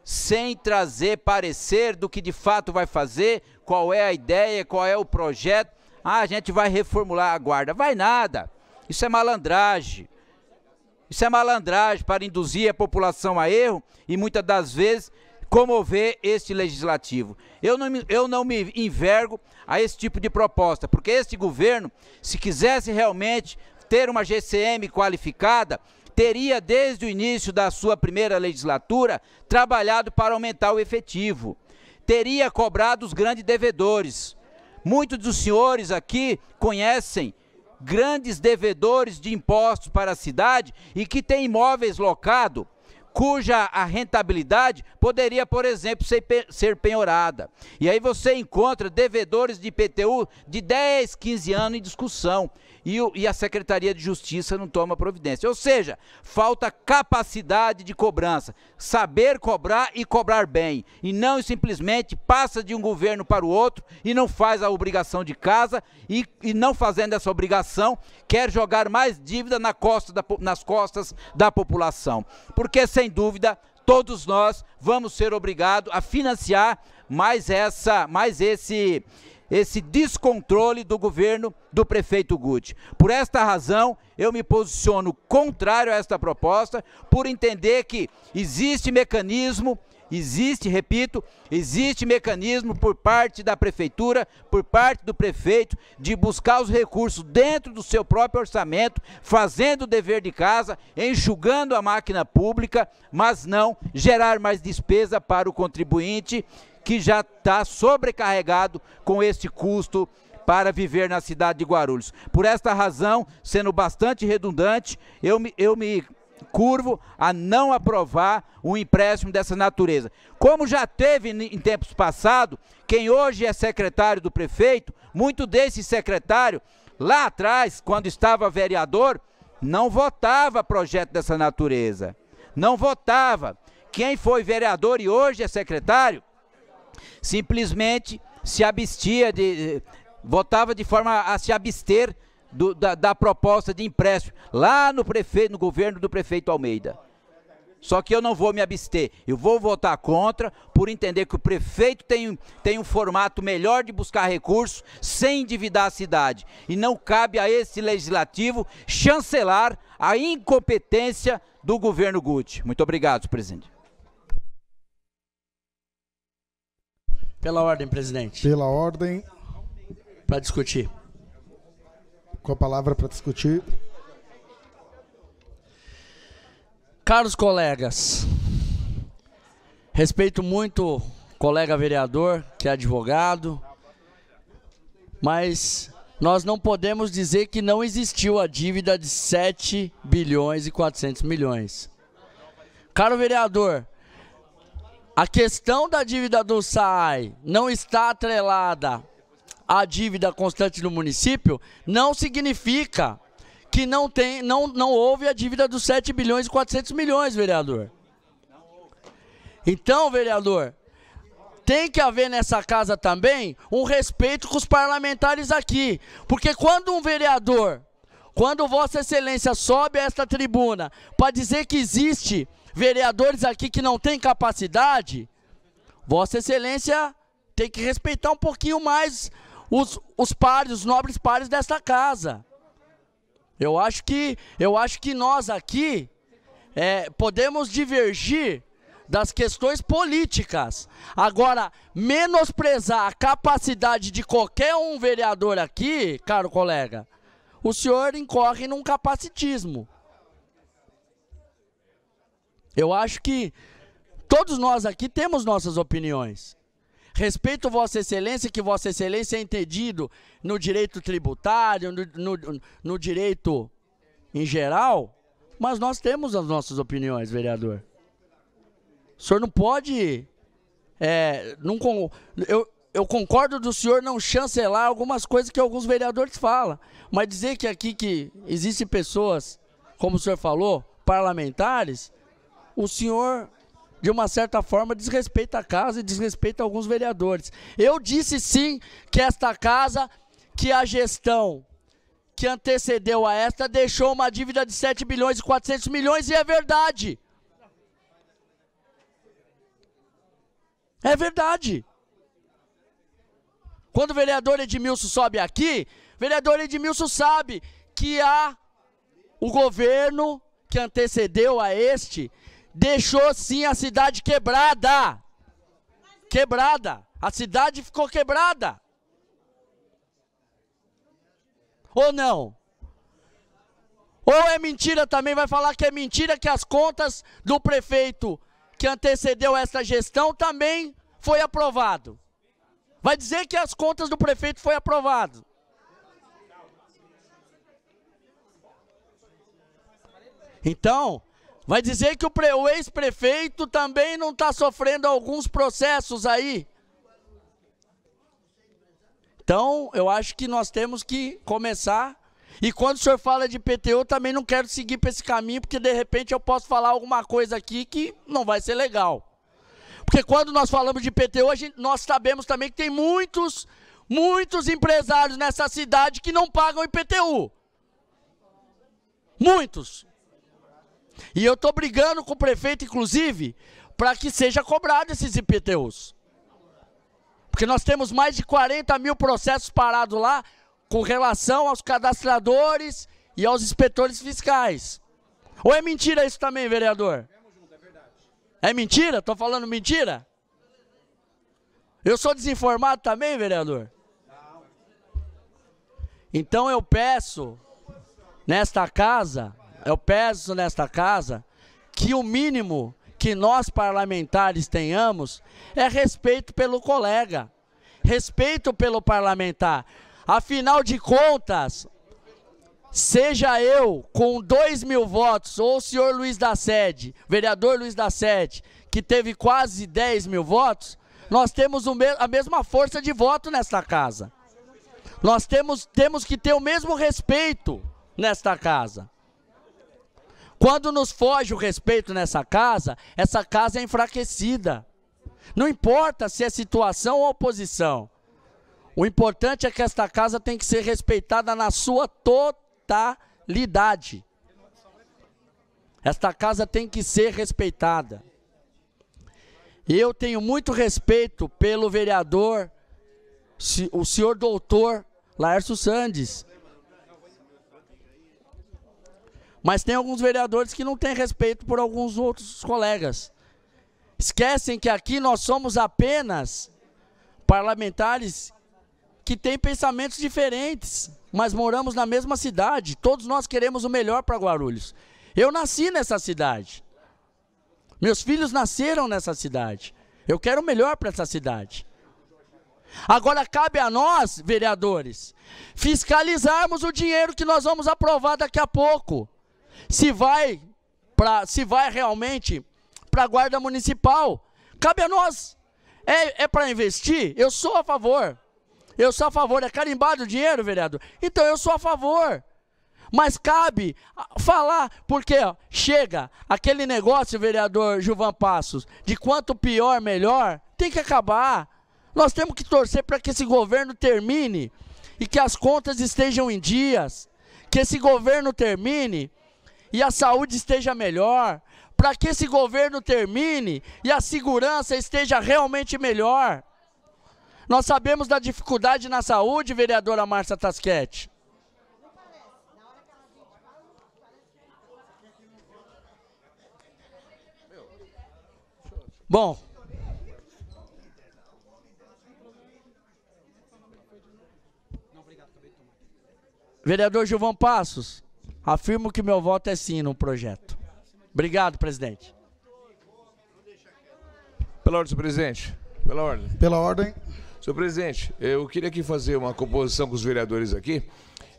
sem trazer parecer do que de fato vai fazer, qual é a ideia, qual é o projeto. A gente vai reformular a guarda. Vai nada. Isso é malandragem. Isso é malandragem para induzir a população a erro e muitas das vezes comover este legislativo. Eu não me envergo a esse tipo de proposta, porque este governo, se quisesse realmente ter uma GCM qualificada, teria desde o início da sua primeira legislatura trabalhado para aumentar o efetivo, teria cobrado os grandes devedores. Muitos dos senhores aqui conhecem grandes devedores de impostos para a cidade e que têm imóveis locados, cuja a rentabilidade poderia, por exemplo, ser penhorada. E aí você encontra devedores de IPTU de 10, 15 anos em discussão. E a Secretaria de Justiça não toma providência. Ou seja, falta capacidade de cobrança, saber cobrar e cobrar bem, e não simplesmente passa de um governo para o outro e não faz a obrigação de casa, e não fazendo essa obrigação, quer jogar mais dívida nas costas da população. Porque, sem dúvida, todos nós vamos ser obrigados a financiar mais esse descontrole do governo do prefeito Guti. Por esta razão, eu me posiciono contrário a esta proposta, por entender que existe mecanismo, repito, existe mecanismo por parte da prefeitura, por parte do prefeito, de buscar os recursos dentro do seu próprio orçamento, fazendo o dever de casa, enxugando a máquina pública, mas não gerar mais despesa para o contribuinte, que já está sobrecarregado com este custo para viver na cidade de Guarulhos. Por esta razão, sendo bastante redundante, eu me curvo a não aprovar um empréstimo dessa natureza. Como já teve em tempos passados, quem hoje é secretário do prefeito, muito desse secretário, lá atrás, quando estava vereador, não votava projeto dessa natureza. Não votava. Quem foi vereador e hoje é secretário, simplesmente se abstia votava de forma a se abster da proposta de empréstimo lá no governo do prefeito Almeida. Só que eu não vou me abster, eu vou votar contra, por entender que o prefeito tem um formato melhor de buscar recursos sem endividar a cidade. E não cabe a esse legislativo chancelar a incompetência do governo Guti. Muito obrigado, presidente. Pela ordem, presidente. Pela ordem. Para discutir. Com a palavra para discutir. Caros colegas, respeito muito o colega vereador, que é advogado, mas nós não podemos dizer que não existiu a dívida de 7 bilhões e 400 milhões. Caro vereador, a questão da dívida do SAAI não está atrelada à dívida constante do município, não significa que não houve a dívida dos 7 bilhões e 400 milhões, vereador. Então, vereador, tem que haver nessa casa também um respeito com os parlamentares aqui. Porque quando um vereador, quando Vossa Excelência sobe a esta tribuna para dizer que existe vereadores aqui que não têm capacidade, Vossa Excelência tem que respeitar um pouquinho mais os pares, os nobres pares desta casa. Eu acho que nós aqui podemos divergir das questões políticas. Agora, menosprezar a capacidade de qualquer um vereador aqui, caro colega, o senhor incorre num capacitismo. Eu acho que todos nós aqui temos nossas opiniões. Respeito Vossa Excelência, que Vossa Excelência é entendido no direito tributário, no direito em geral, mas nós temos as nossas opiniões, vereador. O senhor não pode... eu concordo do senhor não chancelar algumas coisas que alguns vereadores falam, mas dizer que aqui que existem pessoas, como o senhor falou, parlamentares, o senhor, de uma certa forma, desrespeita a casa e desrespeita alguns vereadores. Eu disse sim que esta casa, que a gestão que antecedeu a esta, deixou uma dívida de 7 bilhões e 400 milhões, e é verdade. É verdade. Quando o vereador Edmilson sobe aqui, o vereador Edmilson sabe que o governo que antecedeu a este deixou sim a cidade quebrada. Quebrada. A cidade ficou quebrada. Ou não? Ou é mentira também, vai falar que é mentira que as contas do prefeito que antecedeu essa gestão também foi aprovado. Vai dizer que as contas do prefeito foi aprovado. Então, vai dizer que o ex-prefeito também não está sofrendo alguns processos aí. Então, eu acho que nós temos que começar. E quando o senhor fala de IPTU, eu também não quero seguir para esse caminho, porque de repente eu posso falar alguma coisa aqui que não vai ser legal. Porque quando nós falamos de IPTU, nós sabemos também que tem muitos empresários nessa cidade que não pagam IPTU. Muitos. E eu estou brigando com o prefeito, inclusive, para que seja cobrado esses IPTUs. Porque nós temos mais de 40 mil processos parados lá, com relação aos cadastradores e aos inspetores fiscais. Ou é mentira isso também, vereador? É mentira? Estou falando mentira? Eu sou desinformado também, vereador? Então eu peço nesta casa, que o mínimo que nós parlamentares tenhamos é respeito pelo colega, respeito pelo parlamentar. Afinal de contas, seja eu com 2.000 votos, ou o senhor Luiz da Sede, vereador Luiz da Sede, que teve quase 10.000 votos, nós temos a mesma força de voto nesta casa. Nós temos que ter o mesmo respeito nesta casa. Quando nos foge o respeito nessa casa, essa casa é enfraquecida. Não importa se é situação ou oposição. O importante é que esta casa tem que ser respeitada na sua totalidade. Esta casa tem que ser respeitada. Eu tenho muito respeito pelo vereador, o senhor doutor Laércio Sandes. Mas tem alguns vereadores que não têm respeito por alguns outros colegas. Esquecem que aqui nós somos apenas parlamentares que têm pensamentos diferentes, mas moramos na mesma cidade. Todos nós queremos o melhor para Guarulhos. Eu nasci nessa cidade. Meus filhos nasceram nessa cidade. Eu quero o melhor para essa cidade. Agora cabe a nós, vereadores, fiscalizarmos o dinheiro que nós vamos aprovar daqui a pouco. Se vai realmente para a Guarda Municipal. Cabe a nós. É para investir? Eu sou a favor. Eu sou a favor. É carimbado o dinheiro, vereador? Então eu sou a favor. Mas cabe falar, porque ó, chega aquele negócio, vereador Gilvan Passos, de quanto pior, melhor, tem que acabar. Nós temos que torcer para que esse governo termine e que as contas estejam em dias, que esse governo termine e a saúde esteja melhor, para que esse governo termine e a segurança esteja realmente melhor. Nós sabemos da dificuldade na saúde, vereadora Márcia Tasquete. Bom, vereador Gilvan Passos, afirmo que meu voto é sim no projeto. Obrigado, presidente. Pela ordem, senhor presidente. Pela ordem. Pela ordem. Senhor presidente, eu queria aqui fazer uma composição com os vereadores aqui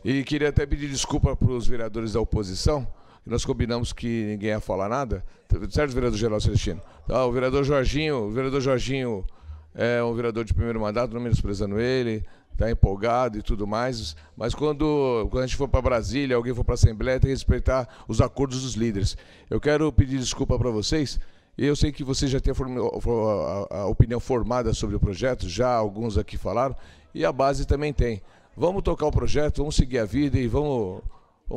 e queria até pedir desculpa para os vereadores da oposição. Nós combinamos que ninguém ia falar nada, certo, vereador Geraldo Celestino? O vereador Jorginho é um vereador de primeiro mandato, não menosprezando ele, está empolgado e tudo mais, mas quando a gente for para Brasília, alguém for para a Assembleia, tem que respeitar os acordos dos líderes. Eu quero pedir desculpa para vocês, e eu sei que vocês já têm a opinião formada sobre o projeto, já alguns aqui falaram, e a base também tem. Vamos tocar o projeto, vamos seguir a vida e vamos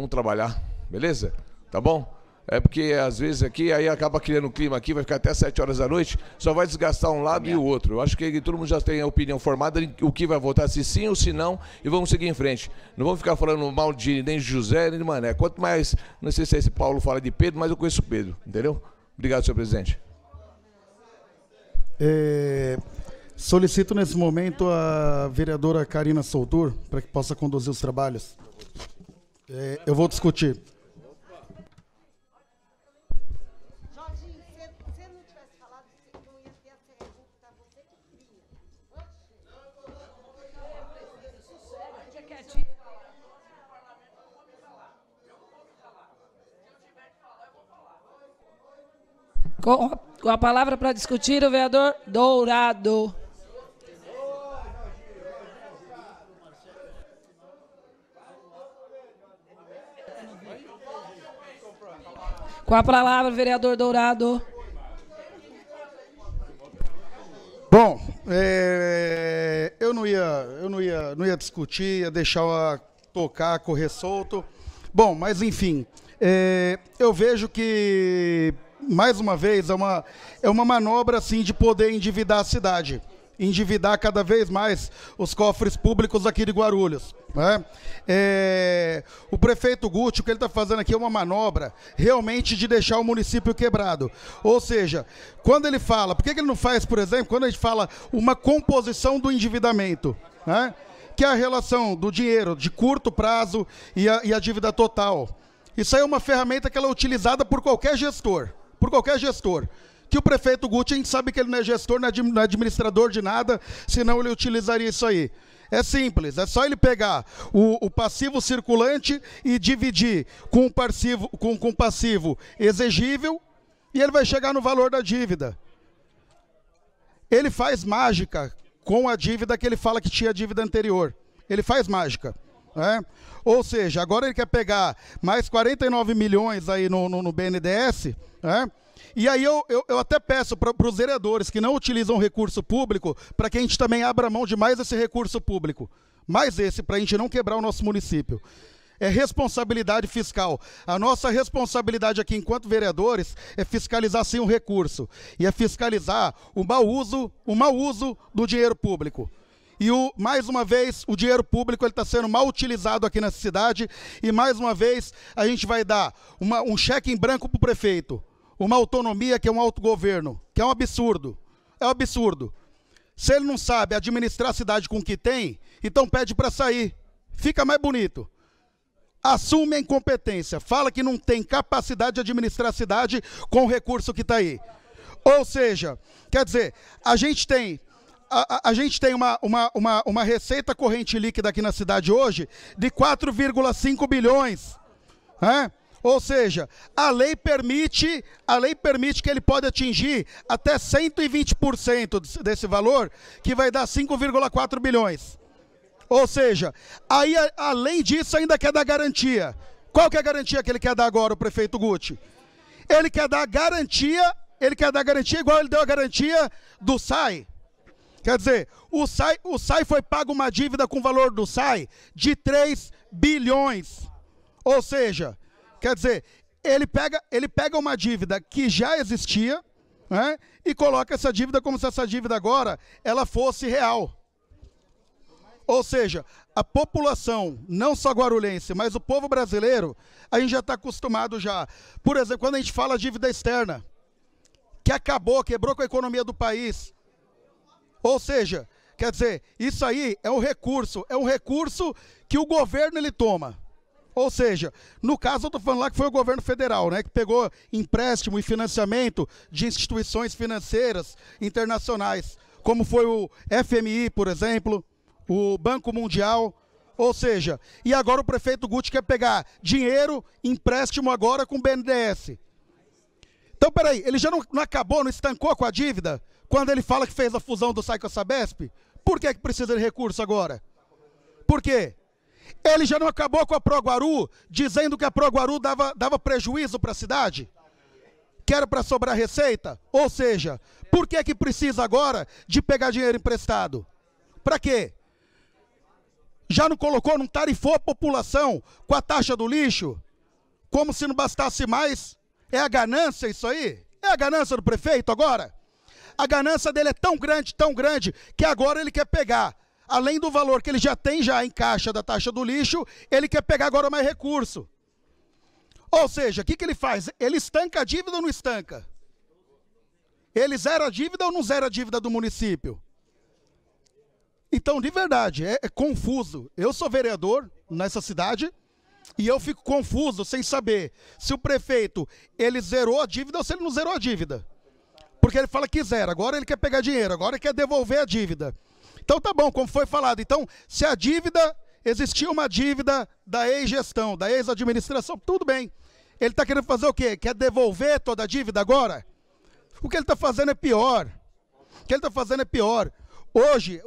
trabalhar, beleza? Tá bom? É porque às vezes aqui, aí acaba criando um clima aqui, vai ficar até 7 horas da noite, só vai desgastar um lado e o outro. Eu acho que todo mundo já tem a opinião formada, o que vai votar, se sim ou se não, e vamos seguir em frente. Não vamos ficar falando mal nem de José, nem de Mané. Quanto mais, não sei se esse Paulo fala de Pedro, mas eu conheço Pedro, entendeu? Obrigado, senhor presidente. Solicito nesse momento a vereadora Karina Soutur, para que possa conduzir os trabalhos. Eu vou discutir. Com a palavra para discutir, o vereador Dourado. Com a palavra, vereador Dourado. Bom, eu não ia discutir, ia deixar tocar, correr solto. Bom, mas enfim, eu vejo que mais uma vez é uma manobra assim de poder endividar a cidade, endividar cada vez mais os cofres públicos aqui de Guarulhos, né? O prefeito Guti, o que ele está fazendo aqui é uma manobra realmente de deixar o município quebrado. Ou seja, quando ele fala, por que ele não faz, por exemplo, quando a gente fala uma composição do endividamento, né? Que é a relação do dinheiro de curto prazo e a dívida total. Isso aí é uma ferramenta que ela é utilizada por qualquer gestor. Que o prefeito Guti, a gente sabe que ele não é gestor, não é administrador de nada, senão ele utilizaria isso aí. É simples, é só ele pegar o passivo circulante e dividir com o passivo exigível e ele vai chegar no valor da dívida. Ele faz mágica com a dívida que ele fala que tinha dívida anterior. Ele faz mágica. Ou seja, agora ele quer pegar mais 49 milhões aí no BNDES, e aí eu até peço para os vereadores que não utilizam recurso público, para que a gente também abra mão de mais esse recurso público, mais esse, para a gente não quebrar o nosso município. É responsabilidade fiscal. A nossa responsabilidade aqui, enquanto vereadores, é fiscalizar sim o recurso, e é fiscalizar o mau uso do dinheiro público. E, mais uma vez, o dinheiro público está sendo mal utilizado aqui nessa cidade. E, mais uma vez, a gente vai dar um cheque em branco para o prefeito. Uma autonomia que é um autogoverno, que é um absurdo. É um absurdo. Se ele não sabe administrar a cidade com o que tem, então pede para sair. Fica mais bonito. Assume a incompetência. Fala que não tem capacidade de administrar a cidade com o recurso que está aí. Ou seja, quer dizer, a gente tem uma receita corrente líquida aqui na cidade hoje de 4,5 bilhões. Né? Ou seja, a lei permite que ele pode atingir até 120% desse valor, que vai dar 5,4 bilhões. Ou seja, aí além disso ainda quer dar garantia. Qual que é a garantia que ele quer dar agora, o prefeito Guti? Ele quer dar garantia igual ele deu a garantia do SAI. Quer dizer, o SAI foi pago uma dívida com valor do SAI de 3 bilhões. Ou seja, quer dizer, ele pega uma dívida que já existia, né, e coloca essa dívida como se essa dívida agora ela fosse real. Ou seja, a população, não só guarulhense, mas o povo brasileiro, a gente já está acostumado já. Por exemplo, quando a gente fala dívida externa, que quebrou com a economia do país. Ou seja, quer dizer, isso aí é um recurso que o governo ele toma. Ou seja, no caso eu estou falando lá que foi o governo federal, né, que pegou empréstimo e financiamento de instituições financeiras internacionais, como foi o FMI, por exemplo, o Banco Mundial. Ou seja, e agora o prefeito Guti quer pegar dinheiro, empréstimo agora com o BNDES. Então, peraí, ele já não acabou, não estancou com a dívida, quando ele fala que fez a fusão do SAI com a Sabesp? Por que precisa de recurso agora? Por quê? Ele já não acabou com a Proguaru, dizendo que a Proguaru dava prejuízo para a cidade? Que era para sobrar receita? Ou seja, por que precisa agora de pegar dinheiro emprestado? Para quê? Já não colocou, não tarifou a população com a taxa do lixo? Como se não bastasse mais? É a ganância isso aí? É a ganância do prefeito agora? A ganância dele é tão grande, que agora ele quer pegar, além do valor que ele já tem em caixa da taxa do lixo, ele quer pegar agora mais recurso. Ou seja, o que ele faz? Ele estanca a dívida ou não estanca? Ele zera a dívida ou não zera a dívida do município? Então, de verdade, é confuso. Eu sou vereador nessa cidade e eu fico confuso sem saber se o prefeito ele zerou a dívida ou se ele não zerou a dívida. Porque ele fala que zera, agora ele quer pegar dinheiro, agora ele quer devolver a dívida. Então tá bom, como foi falado. Então, se a dívida, existia uma dívida da ex-gestão, da ex-administração, tudo bem. Ele está querendo fazer o quê? Quer devolver toda a dívida agora? O que ele está fazendo é pior. O que ele está fazendo é pior. Hoje,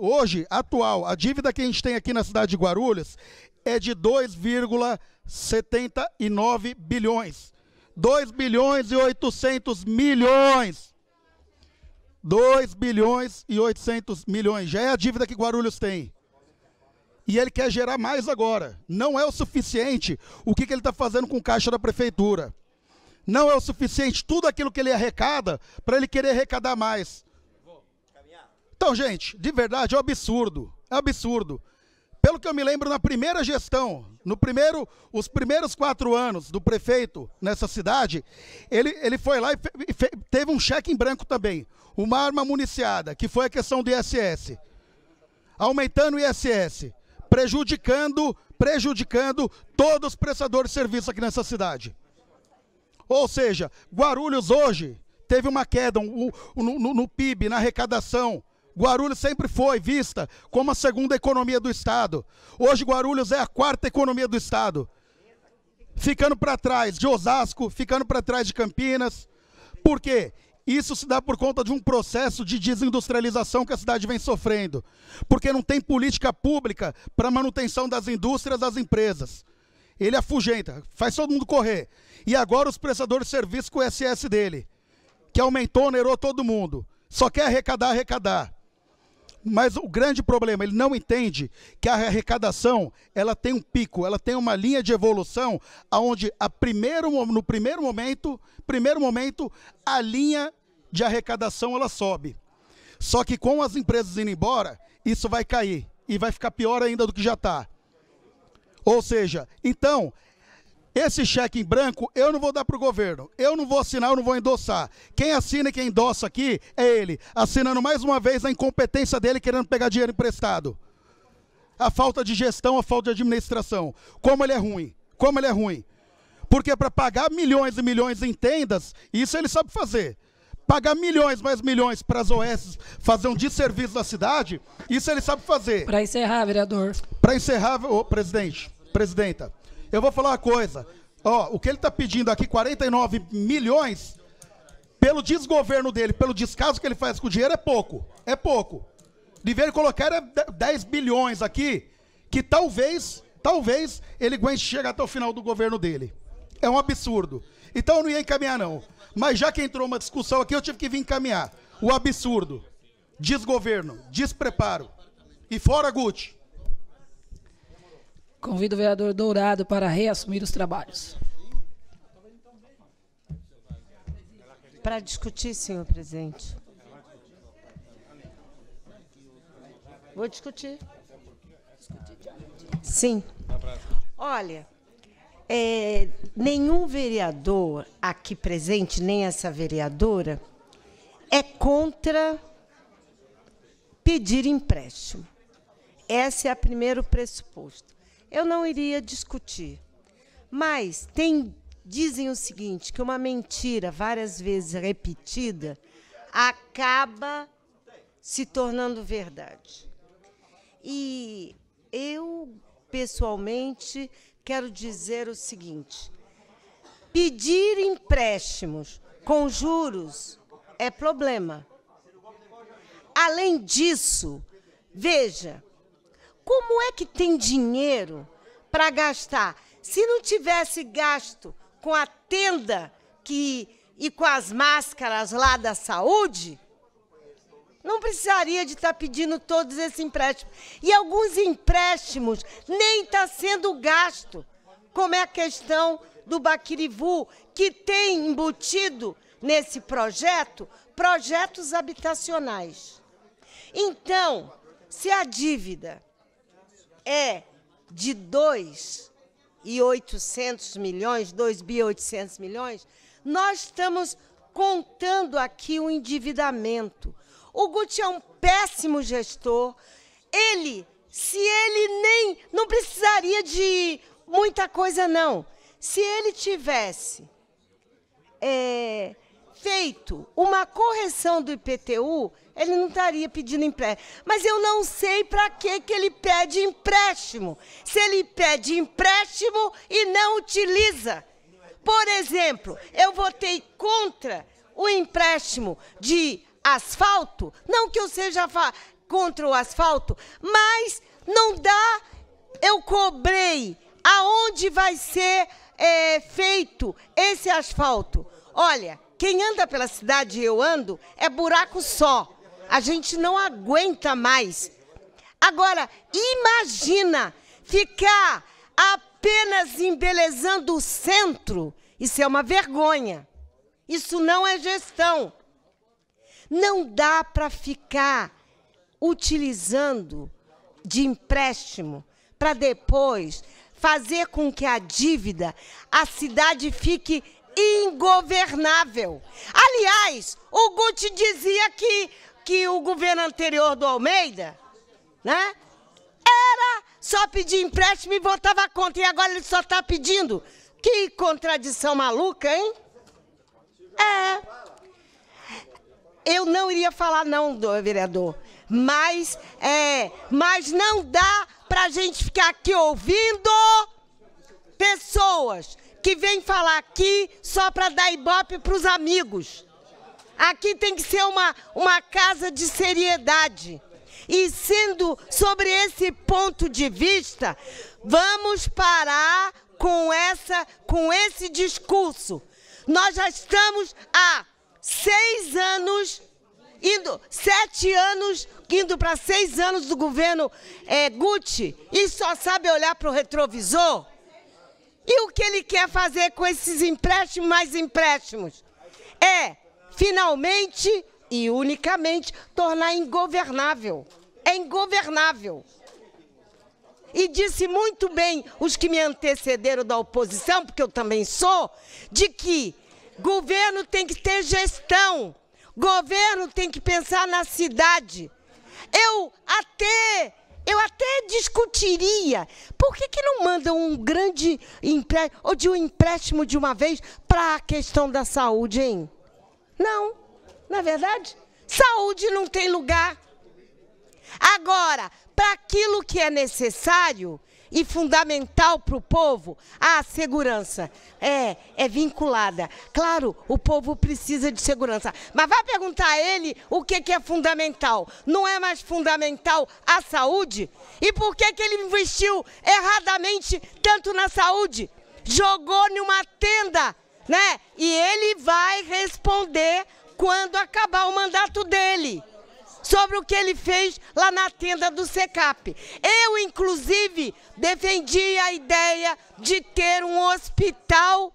atual, a dívida que a gente tem aqui na cidade de Guarulhos é de 2,79 bilhões. 2 bilhões e 800 milhões. 2 bilhões e 800 milhões. Já é a dívida que Guarulhos tem. E ele quer gerar mais agora. Não é o suficiente o que ele está fazendo com o caixa da prefeitura. Não é o suficiente tudo aquilo que ele arrecada para ele querer arrecadar mais. Então, gente, de verdade, é um absurdo. É um absurdo. Pelo que eu me lembro, na primeira gestão, os primeiros 4 anos do prefeito nessa cidade, ele foi lá e teve um cheque em branco também. Uma arma municiada, que foi a questão do ISS. Aumentando o ISS, prejudicando todos os prestadores de serviço aqui nessa cidade. Ou seja, Guarulhos hoje teve uma queda no PIB, na arrecadação. Guarulhos sempre foi vista como a segunda economia do estado. Hoje Guarulhos é a 4ª economia do estado. Ficando para trás de Osasco, ficando para trás de Campinas. Por quê? Isso se dá por conta de um processo de desindustrialização que a cidade vem sofrendo. Porque não tem política pública para manutenção das indústrias, das empresas. Ele afugenta, faz todo mundo correr. E agora os prestadores de serviço com o ISS dele, que aumentou, onerou todo mundo. Só quer arrecadar. Mas o grande problema, ele não entende que a arrecadação, ela tem um pico, ela tem uma linha de evolução, onde no primeiro momento, a linha de arrecadação ela sobe. Só que com as empresas indo embora, isso vai cair e vai ficar pior ainda do que já está. Ou seja, então, esse cheque em branco eu não vou dar para o governo. Eu não vou assinar, eu não vou endossar. Quem assina e quem endossa aqui é ele, assinando mais uma vez a incompetência dele querendo pegar dinheiro emprestado. A falta de gestão, a falta de administração. Como ele é ruim, como ele é ruim. Porque para pagar milhões e milhões em tendas, isso ele sabe fazer. Pagar milhões mais milhões para as OS fazer um desserviço da cidade, isso ele sabe fazer. Para encerrar, vereador. Para encerrar, presidenta, eu vou falar uma coisa. Ó, o que ele está pedindo aqui, 49 milhões, pelo desgoverno dele, pelo descaso que ele faz com o dinheiro, é pouco. É pouco. Deveria colocar 10 bilhões aqui, que talvez ele aguente chegar até o final do governo dele. É um absurdo. Então eu não ia encaminhar, não. Mas já que entrou uma discussão aqui, eu tive que vir encaminhar. O absurdo. Desgoverno. Despreparo. E fora Guti. Convido o vereador Dourado para reassumir os trabalhos. Para discutir, senhor presidente. Vou discutir. Sim. Olha, nenhum vereador aqui presente, nem essa vereadora, é contra pedir empréstimo. Esse é o primeiro pressuposto. Eu não iria discutir. Mas dizem o seguinte, que uma mentira várias vezes repetida acaba se tornando verdade. E eu, pessoalmente, quero dizer o seguinte: pedir empréstimos com juros é problema. Além disso, veja, como é que tem dinheiro para gastar? Se não tivesse gasto com a tenda e com as máscaras lá da saúde, não precisaria de estar pedindo todos esses empréstimos. E alguns empréstimos nem está sendo gasto, como é a questão do Baquirivu, que tem embutido nesse projeto projetos habitacionais. Então, se a dívida é de 2.800 milhões, 2.800 milhões, nós estamos contando aqui o endividamento. O Guti é um péssimo gestor. Se ele não precisaria de muita coisa, não. Se ele tivesse feito uma correção do IPTU, ele não estaria pedindo empréstimo. Mas eu não sei para que ele pede empréstimo. Se ele pede empréstimo e não utiliza. Por exemplo, eu votei contra o empréstimo de asfalto, não que eu seja contra o asfalto, mas não dá, eu cobrei aonde vai ser feito esse asfalto. Olha, quem anda pela cidade, eu ando, é buraco só. A gente não aguenta mais. Agora, imagina ficar apenas embelezando o centro. Isso é uma vergonha. Isso não é gestão. Não dá para ficar utilizando de empréstimo para depois fazer com que a dívida, a cidade fique ingovernável. Aliás, o Guti dizia que o governo anterior do Almeida, né, era só pedir empréstimo e votava contra, e agora ele só está pedindo. Que contradição maluca, hein? Eu não iria falar não, vereador, mas não dá para a gente ficar aqui ouvindo pessoas que vêm falar aqui só para dar ibope para os amigos. Aqui tem que ser uma casa de seriedade. E sendo sobre esse ponto de vista, vamos parar com esse discurso. Nós já estamos há 7 anos, indo para 6 anos do governo Guti, e só sabe olhar para o retrovisor. E o que ele quer fazer com esses empréstimos, mais empréstimos? Finalmente e unicamente tornar ingovernável. É ingovernável. e disse muito bem os que me antecederam da oposição, porque eu também sou, de que governo tem que ter gestão, governo tem que pensar na cidade. Eu até discutiria, por que não mandam um grande empréstimo, ou de um empréstimo de uma vez para a questão da saúde, hein? Não é verdade? Saúde não tem lugar. Agora, para aquilo que é necessário e fundamental para o povo, a segurança é vinculada. Claro, o povo precisa de segurança, mas vai perguntar a ele o que é fundamental. Não é mais fundamental a saúde? E por que ele investiu erradamente tanto na saúde? Jogou numa tenda, né? E ele vai responder quando acabar o mandato dele, sobre o que ele fez lá na tenda do SECAP. Eu, inclusive, defendi a ideia de ter um hospital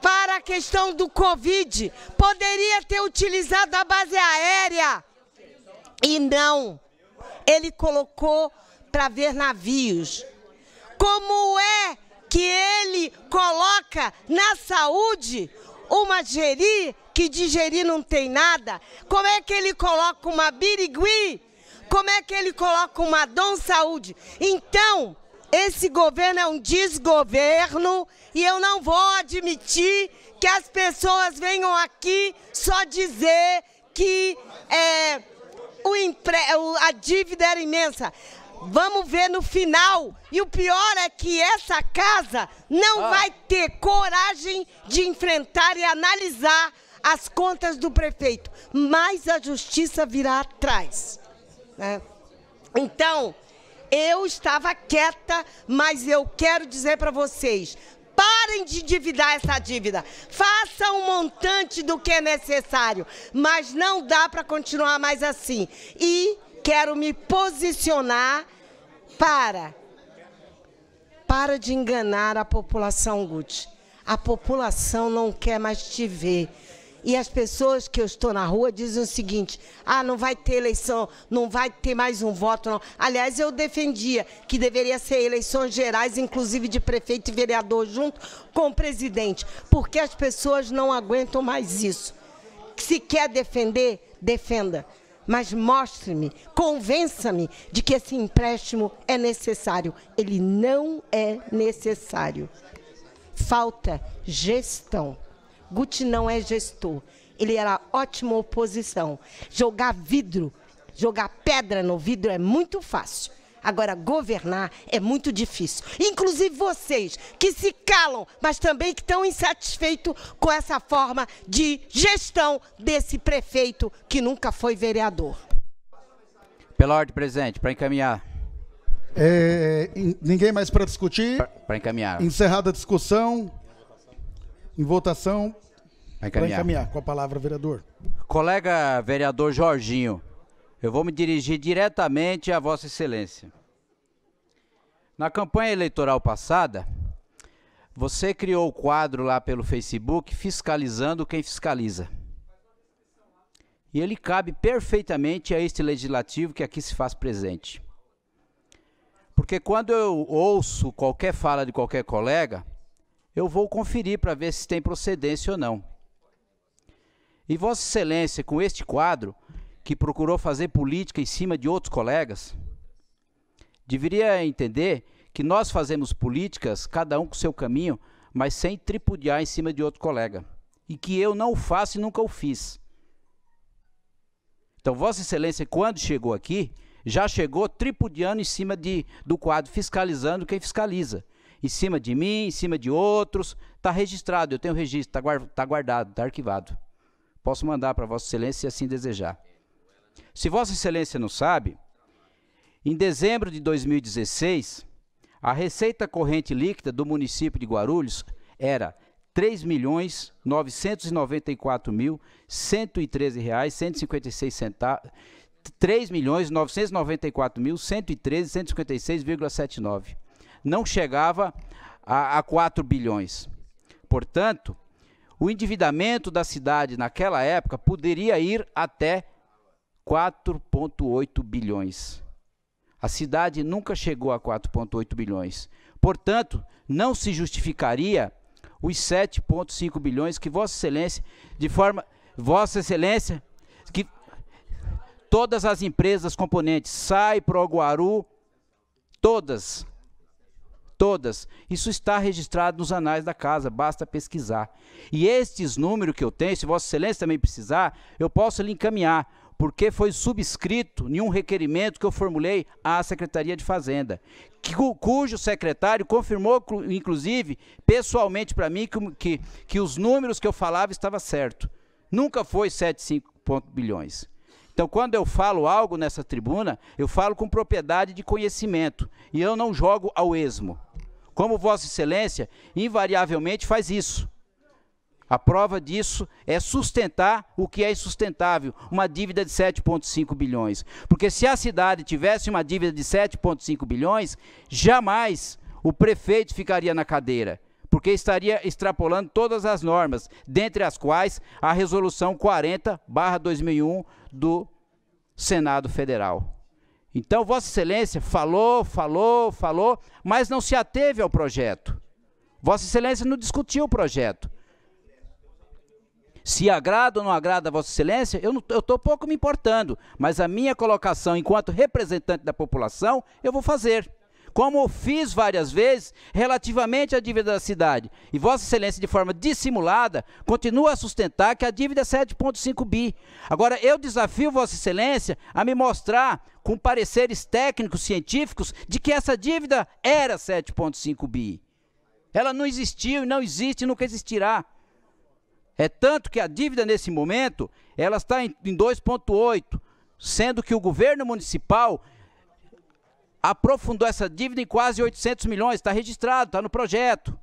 para a questão do Covid. Poderia ter utilizado a base aérea. E não. Ele colocou para ver navios. Como é que ele coloca na saúde uma Geri, que de Geri não tem nada? Como é que ele coloca uma Birigui? Como é que ele coloca uma Dom Saúde? Então, esse governo é um desgoverno e eu não vou admitir que as pessoas venham aqui só dizer que a dívida era imensa. Vamos ver no final. E o pior é que essa casa não vai ter coragem de enfrentar e analisar as contas do prefeito. Mas a justiça virá atrás, né? Então, eu estava quieta, mas eu quero dizer para vocês, parem de endividar essa dívida. Façam um montante do que é necessário, mas não dá para continuar mais assim. E quero me posicionar para de enganar a população, Guti. A população não quer mais te ver. E as pessoas que eu estou na rua dizem o seguinte: não vai ter eleição, não vai ter mais um voto, não. Aliás, eu defendia que deveria ser eleições gerais, inclusive de prefeito e vereador, junto com o presidente, porque as pessoas não aguentam mais isso. Se quer defender, defenda. Mas mostre-me, convença-me de que esse empréstimo é necessário. Ele não é necessário. Falta gestão. Guti não é gestor. Ele era ótima oposição. Jogar pedra no vidro é muito fácil. Agora, governar é muito difícil. Inclusive vocês, que se calam, mas também que estão insatisfeitos com essa forma de gestão desse prefeito que nunca foi vereador. Pela ordem, presidente, para encaminhar. Ninguém mais para discutir? Para encaminhar. Encerrada a discussão. Em votação. Para encaminhar. Com a palavra, vereador. Colega vereador Jorginho, eu vou me dirigir diretamente a Vossa Excelência. Na campanha eleitoral passada, você criou o quadro lá pelo Facebook, Fiscalizando Quem Fiscaliza. E ele cabe perfeitamente a este legislativo que aqui se faz presente. Porque quando eu ouço qualquer fala de qualquer colega, eu vou conferir para ver se tem procedência ou não. E Vossa Excelência, com este quadro, que procurou fazer política em cima de outros colegas, deveria entender que nós fazemos políticas, cada um com o seu caminho, mas sem tripudiar em cima de outro colega. E que eu não faço e nunca o fiz. Então, Vossa Excelência, quando chegou aqui, já chegou tripudiando em cima do quadro, fiscalizando quem fiscaliza. Em cima de mim, em cima de outros, está registrado, eu tenho registro, está guardado, está arquivado. Posso mandar para Vossa Excelência se assim desejar. Se Vossa Excelência não sabe, em dezembro de 2016, a receita corrente líquida do município de Guarulhos era R$ 3.994.113,156, R$ 3.994.113,156,79. Não chegava a 4 bilhões. Portanto, o endividamento da cidade naquela época poderia ir até 4,8 bilhões. A cidade nunca chegou a 4,8 bilhões. Portanto, não se justificaria os 7,5 bilhões que Vossa Excelência, que todas as empresas componentes, SAI, Proguaru, todas, isso está registrado nos anais da casa, basta pesquisar. E estes números que eu tenho, se Vossa Excelência também precisar, eu posso lhe encaminhar, porque foi subscrito em um requerimento que eu formulei à Secretaria de Fazenda, cujo secretário confirmou, inclusive, pessoalmente para mim, que os números que eu falava estavam certos. Nunca foi 7,5 bilhões. Então, quando eu falo algo nessa tribuna, eu falo com propriedade de conhecimento, e eu não jogo ao esmo. Como Vossa Excelência, invariavelmente faz isso. A prova disso é sustentar o que é insustentável, uma dívida de 7,5 bilhões. Porque se a cidade tivesse uma dívida de 7,5 bilhões, jamais o prefeito ficaria na cadeira, porque estaria extrapolando todas as normas, dentre as quais a Resolução 40/2001 do Senado Federal. Então, Vossa Excelência falou, mas não se ateve ao projeto. Vossa Excelência não discutiu o projeto. Se agrada ou não agrada a Vossa Excelência, eu estou pouco me importando, mas a minha colocação enquanto representante da população, eu vou fazer. Como eu fiz várias vezes, relativamente à dívida da cidade. E Vossa Excelência, de forma dissimulada, continua a sustentar que a dívida é 7,5 bi. Agora, eu desafio Vossa Excelência a me mostrar, com pareceres técnicos, científicos, de que essa dívida era 7,5 bi. Ela não existiu, não existe e nunca existirá. É tanto que a dívida nesse momento, ela está em 2,8, sendo que o governo municipal aprofundou essa dívida em quase 800 milhões, está registrado, está no projeto.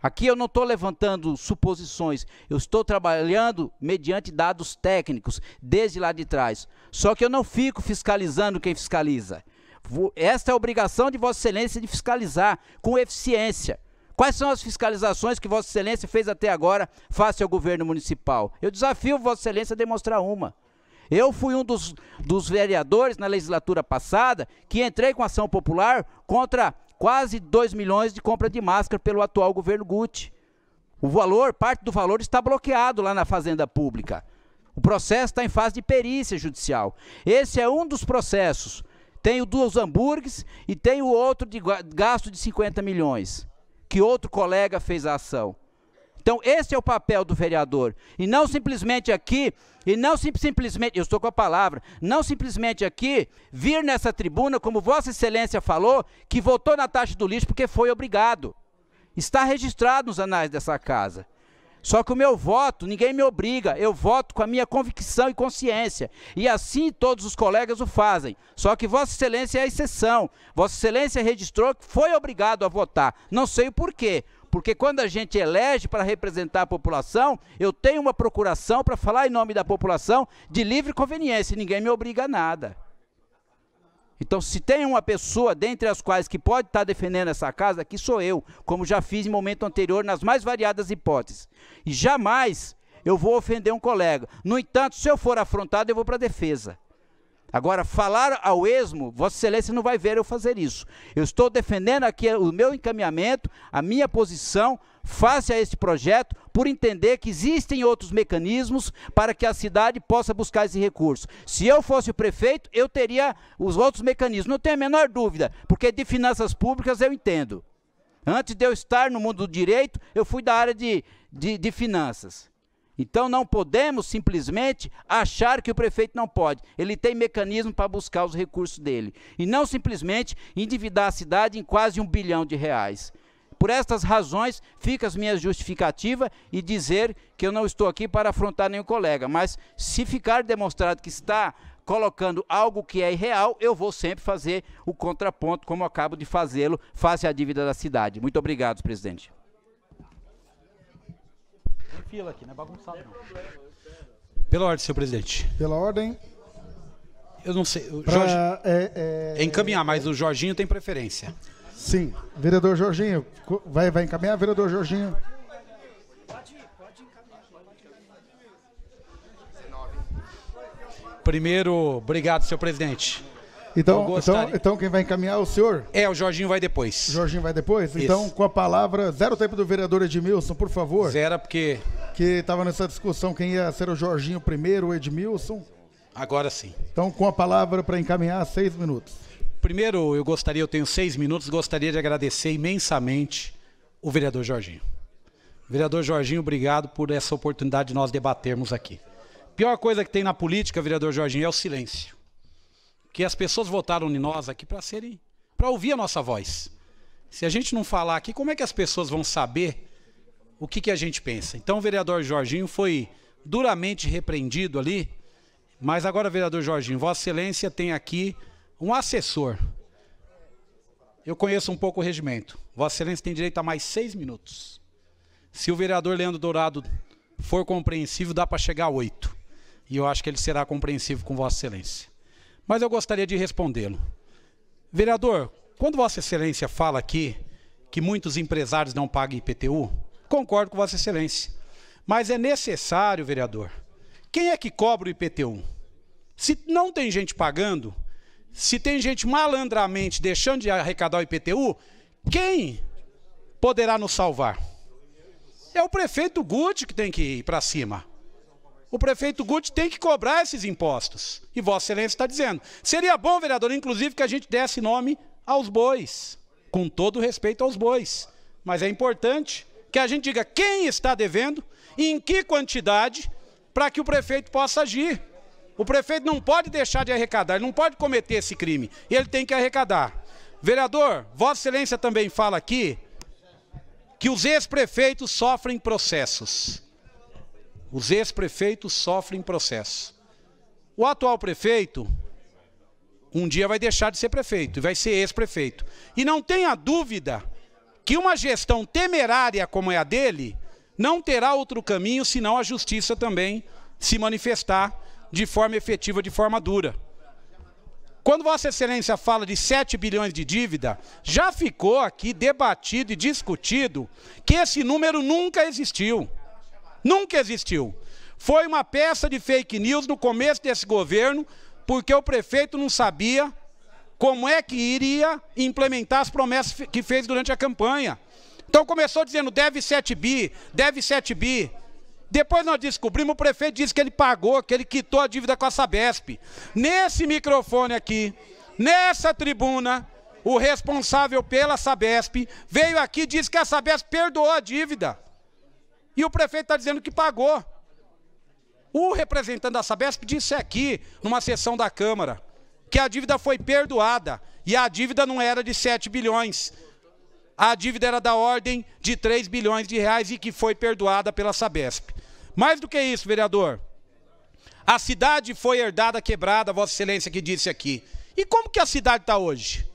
Aqui eu não estou levantando suposições, eu estou trabalhando mediante dados técnicos, desde lá de trás. Só que eu não fico fiscalizando quem fiscaliza. Esta é a obrigação de Vossa Excelência de fiscalizar com eficiência. Quais são as fiscalizações que Vossa Excelência fez até agora face ao governo municipal? Eu desafio Vossa Excelência a demonstrar uma. Eu fui um dos vereadores na legislatura passada que entrei com ação popular contra quase 2 milhões de compra de máscara pelo atual governo Guti. O valor, parte do valor está bloqueado lá na Fazenda Pública. O processo está em fase de perícia judicial. Esse é um dos processos. Tem o dos hambúrgueres e tem o outro de gasto de 50 milhões. Que outro colega fez a ação. Então, esse é o papel do vereador. E não simplesmente aqui, eu estou com a palavra, não simplesmente aqui, vir nessa tribuna, como Vossa Excelência falou, que votou na taxa do lixo porque foi obrigado. Está registrado nos anais dessa casa. Só que o meu voto, ninguém me obriga, eu voto com a minha convicção e consciência. E assim todos os colegas o fazem. Só que Vossa Excelência é a exceção. Vossa Excelência registrou que foi obrigado a votar. Não sei o porquê. Porque quando a gente elege para representar a população, eu tenho uma procuração para falar em nome da população de livre conveniência. E ninguém me obriga a nada. Então, se tem uma pessoa, dentre as quais, que pode estar defendendo essa casa, aqui sou eu, como já fiz em momento anterior, nas mais variadas hipóteses. E jamais eu vou ofender um colega. No entanto, se eu for afrontado, eu vou para a defesa. Agora, falar ao esmo, Vossa Excelência não vai ver eu fazer isso. Eu estou defendendo aqui o meu encaminhamento, a minha posição, face a este projeto, por entender que existem outros mecanismos para que a cidade possa buscar esse recurso. Se eu fosse o prefeito, eu teria os outros mecanismos, não tenho a menor dúvida, porque de finanças públicas eu entendo. Antes de eu estar no mundo do direito, eu fui da área de finanças. Então não podemos simplesmente achar que o prefeito não pode. Ele tem mecanismo para buscar os recursos dele. E não simplesmente endividar a cidade em quase R$1 bilhão. Por estas razões, fica as minhas justificativas e dizer que eu não estou aqui para afrontar nenhum colega. Mas se ficar demonstrado que está colocando algo que é irreal, eu vou sempre fazer o contraponto, como eu acabo de fazê-lo, face à dívida da cidade. Muito obrigado, presidente. Tem fila aqui, não é bagunçado não. Pela ordem, senhor presidente. Pela ordem. Eu não sei. O Jorge... É encaminhar, mas o Jorginho tem preferência. Sim. Vereador Jorginho. Vai encaminhar, vereador Jorginho? Pode encaminhar. Primeiro, obrigado, senhor presidente. Então quem vai encaminhar é o senhor? O Jorginho vai depois. O Jorginho vai depois? Isso. Então, com a palavra, zero o tempo do vereador Edmilson, por favor. Zero, porque... Que estava nessa discussão quem ia ser o Jorginho primeiro, o Edmilson. Agora sim. Então, com a palavra para encaminhar, 6 minutos. Primeiro, eu tenho 6 minutos, gostaria de agradecer imensamente o vereador Jorginho. Vereador Jorginho, obrigado por essa oportunidade de nós debatermos aqui. Pior coisa que tem na política, vereador Jorginho, é o silêncio. Que as pessoas votaram em nós aqui para ouvir a nossa voz. Se a gente não falar aqui, como é que as pessoas vão saber o que a gente pensa? Então o vereador Jorginho foi duramente repreendido ali, mas agora, vereador Jorginho, Vossa Excelência tem aqui um assessor. Eu conheço um pouco o regimento. Vossa Excelência tem direito a mais 6 minutos. Se o vereador Leandro Dourado for compreensivo, dá para chegar a 8. E eu acho que ele será compreensivo com Vossa Excelência. Mas eu gostaria de respondê-lo. Vereador, quando Vossa Excelência fala aqui que muitos empresários não pagam IPTU, concordo com Vossa Excelência. Mas é necessário, vereador, quem é que cobra o IPTU? Se não tem gente pagando, se tem gente malandramente deixando de arrecadar o IPTU, quem poderá nos salvar? É o prefeito Guti que tem que ir para cima. O prefeito Guti tem que cobrar esses impostos. E Vossa Excelência está dizendo. Seria bom, vereador, inclusive, que a gente desse nome aos bois. Com todo respeito aos bois. Mas é importante que a gente diga quem está devendo e em que quantidade para que o prefeito possa agir. O prefeito não pode deixar de arrecadar, ele não pode cometer esse crime. Ele tem que arrecadar. Vereador, Vossa Excelência também fala aqui que os ex-prefeitos sofrem processos. Os ex-prefeitos sofrem processo. O atual prefeito, um dia vai deixar de ser prefeito e vai ser ex-prefeito. E não tenha dúvida que uma gestão temerária como é a dele, não terá outro caminho senão a justiça também se manifestar de forma efetiva, de forma dura. Quando Vossa Excelência fala de 7 bilhões de dívida, já ficou aqui debatido e discutido que esse número nunca existiu. Nunca existiu. Foi uma peça de fake news no começo desse governo, porque o prefeito não sabia como é que iria implementar as promessas que fez durante a campanha. Então começou dizendo, deve 7 bi, deve 7 bi. Depois nós descobrimos, o prefeito disse que ele pagou, que ele quitou a dívida com a Sabesp. Nesse microfone aqui, nessa tribuna, o responsável pela Sabesp veio aqui e disse que a Sabesp perdoou a dívida. E o prefeito está dizendo que pagou. O representante da Sabesp disse aqui, numa sessão da Câmara, que a dívida foi perdoada. E a dívida não era de 7 bilhões. A dívida era da ordem de 3 bilhões de reais e que foi perdoada pela Sabesp. Mais do que isso, vereador, a cidade foi herdada quebrada, Vossa Excelência que disse aqui. E como que a cidade está hoje?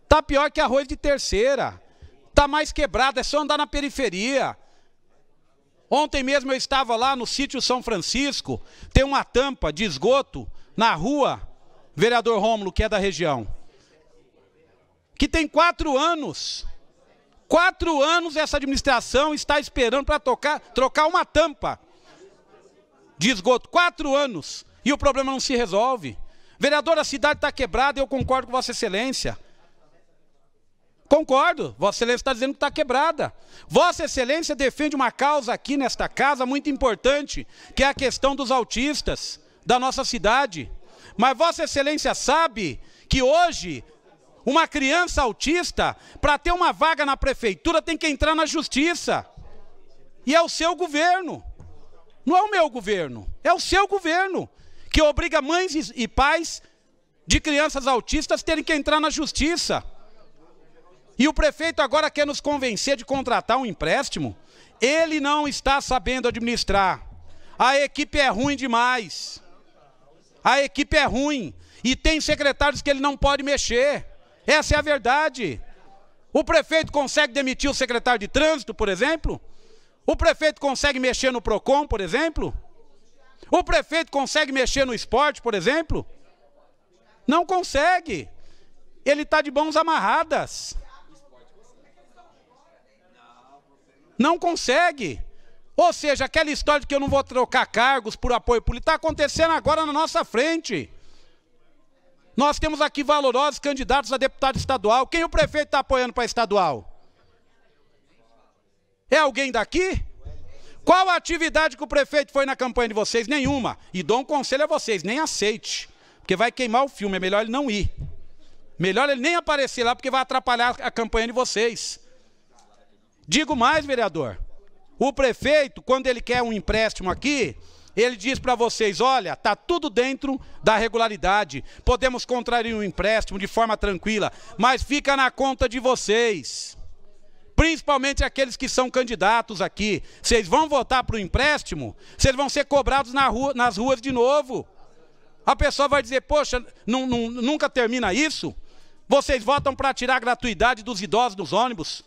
Está pior que arroz de terceira. Está mais quebrada, é só andar na periferia. Ontem mesmo eu estava lá no sítio São Francisco, tem uma tampa de esgoto na rua, vereador Rômulo, que é da região, que tem 4 anos. 4 anos essa administração está esperando para trocar uma tampa de esgoto. 4 anos. E o problema não se resolve. Vereador, a cidade está quebrada e eu concordo com Vossa Excelência. Concordo. Vossa Excelência está dizendo que está quebrada. Vossa Excelência defende uma causa aqui nesta casa muito importante, que é a questão dos autistas da nossa cidade. Mas Vossa Excelência sabe que hoje uma criança autista, para ter uma vaga na prefeitura, tem que entrar na justiça. E é o seu governo. Não é o meu governo. É o seu governo. Que obriga mães e pais de crianças autistas terem que entrar na justiça. E o prefeito agora quer nos convencer de contratar um empréstimo. Ele não está sabendo administrar. A equipe é ruim demais. A equipe é ruim. E tem secretários que ele não pode mexer. Essa é a verdade. O prefeito consegue demitir o secretário de trânsito, por exemplo? O prefeito consegue mexer no PROCON, por exemplo? O prefeito consegue mexer no esporte, por exemplo? Não consegue. Ele está de mãos amarradas. Não consegue. Ou seja, aquela história de que eu não vou trocar cargos por apoio político, está acontecendo agora na nossa frente. Nós temos aqui valorosos candidatos a deputado estadual. Quem o prefeito está apoiando para estadual? É alguém daqui? Qual a atividade que o prefeito foi na campanha de vocês? Nenhuma. E dou um conselho a vocês, nem aceite. Porque vai queimar o filme, é melhor ele não ir. Melhor ele nem aparecer lá, porque vai atrapalhar a campanha de vocês. Digo mais, vereador. O prefeito, quando ele quer um empréstimo aqui, ele diz para vocês, olha, está tudo dentro da regularidade. Podemos contrair um empréstimo de forma tranquila, mas fica na conta de vocês. Principalmente aqueles que são candidatos aqui. Vocês vão votar para o empréstimo, vocês vão ser cobrados nas ruas de novo. A pessoa vai dizer, poxa, nunca termina isso? Vocês votam para tirar a gratuidade dos idosos dos ônibus.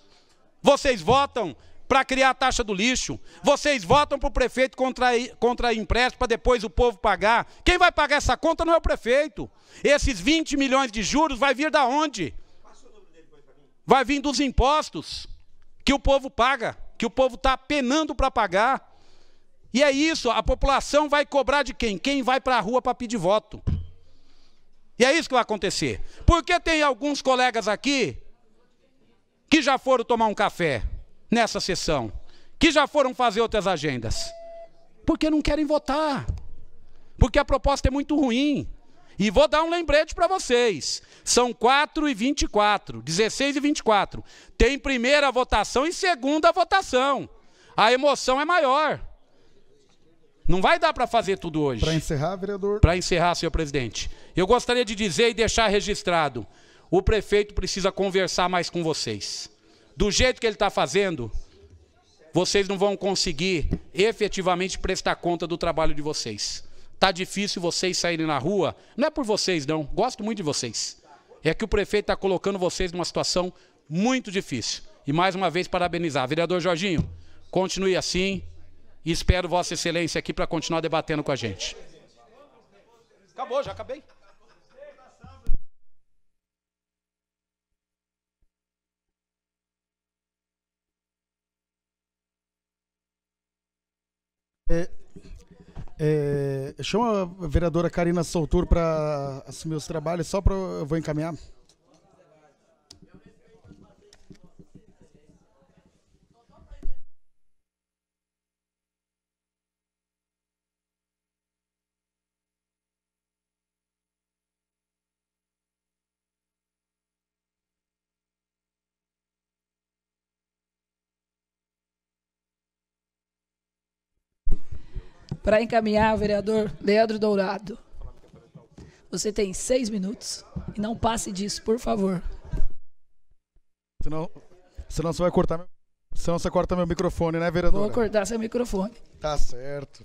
Vocês votam para criar a taxa do lixo. Vocês votam para o prefeito contrair empréstimo para depois o povo pagar. Quem vai pagar essa conta não é o prefeito. Esses 20 milhões de juros vai vir da onde? Vai vir dos impostos que o povo paga, que o povo está penando para pagar. E é isso, a população vai cobrar de quem? Quem vai para a rua para pedir voto. E é isso que vai acontecer. Porque tem alguns colegas aqui que já foram tomar um café nessa sessão, que já foram fazer outras agendas, porque não querem votar, porque a proposta é muito ruim. E vou dar um lembrete para vocês, são 4h24, 16h24, tem primeira votação e segunda votação, a emoção é maior. Não vai dar para fazer tudo hoje. Para encerrar, vereador. Para encerrar, senhor presidente, eu gostaria de dizer e deixar registrado, o prefeito precisa conversar mais com vocês. Do jeito que ele está fazendo, vocês não vão conseguir efetivamente prestar conta do trabalho de vocês. Está difícil vocês saírem na rua, não é por vocês não, gosto muito de vocês. É que o prefeito está colocando vocês numa situação muito difícil. E mais uma vez parabenizar. Vereador Jorginho, continue assim e espero Vossa Excelência aqui para continuar debatendo com a gente. Acabou, já acabei. Chama a vereadora Karina Soutur para assumir os trabalhos, só para eu vou encaminhar. Para encaminhar, o vereador Leandro Dourado. Você tem 6 minutos e não passe disso, por favor. Senão você vai cortar senão você corta meu microfone, né, vereadora? Vou cortar seu microfone. Tá certo.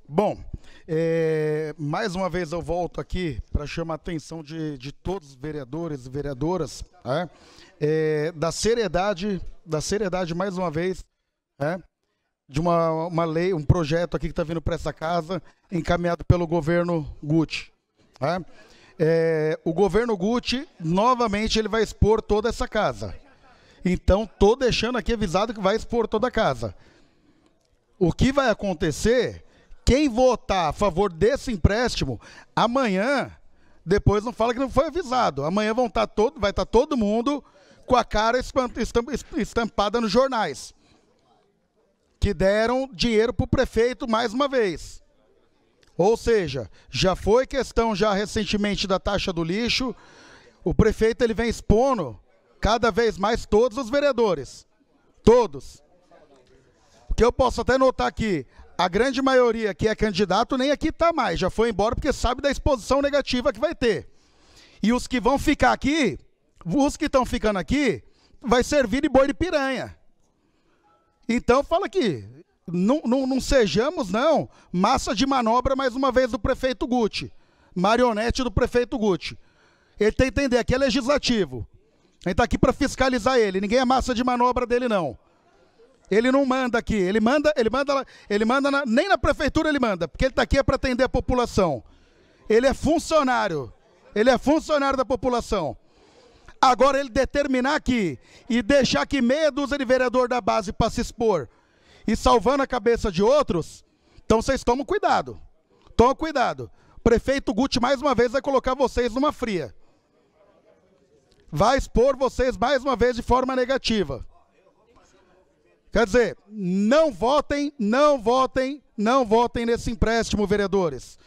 Bom, mais uma vez eu volto aqui para chamar a atenção de todos os vereadores e vereadoras, da seriedade mais uma vez, de uma lei, um projeto aqui que está vindo para essa casa, encaminhado pelo governo Guti. O governo Guti, novamente, ele vai expor toda essa casa. Então, estou deixando aqui avisado que vai expor toda a casa. O que vai acontecer, quem votar a favor desse empréstimo, amanhã, depois não fala que não foi avisado. Amanhã vai estar todo mundo com a cara estampada nos jornais. Que deram dinheiro para o prefeito mais uma vez. Ou seja, já foi questão já recentemente da taxa do lixo, o prefeito ele vem expondo cada vez mais todos os vereadores. Todos. Porque eu posso até notar aqui, a grande maioria que é candidato nem aqui está mais, já foi embora porque sabe da exposição negativa que vai ter. E os que vão ficar aqui, os que estão ficando aqui, vai servir de boi de piranha. Então, fala aqui, não sejamos, não, massa de manobra, mais uma vez, do prefeito Guti, marionete do prefeito Guti. Ele tem que entender, aqui é legislativo, a gente está aqui para fiscalizar ele, ninguém é massa de manobra dele, não. Ele não manda aqui, nem na prefeitura ele manda, porque ele está aqui para atender a população. Ele é funcionário da população. Agora ele determinar aqui e deixar aqui meia dúzia de vereador da base para se expor e salvando a cabeça de outros, então vocês tomam cuidado. Toma cuidado. O prefeito Guti, mais uma vez, vai colocar vocês numa fria. Vai expor vocês, mais uma vez, de forma negativa. Quer dizer, não votem nesse empréstimo, vereadores.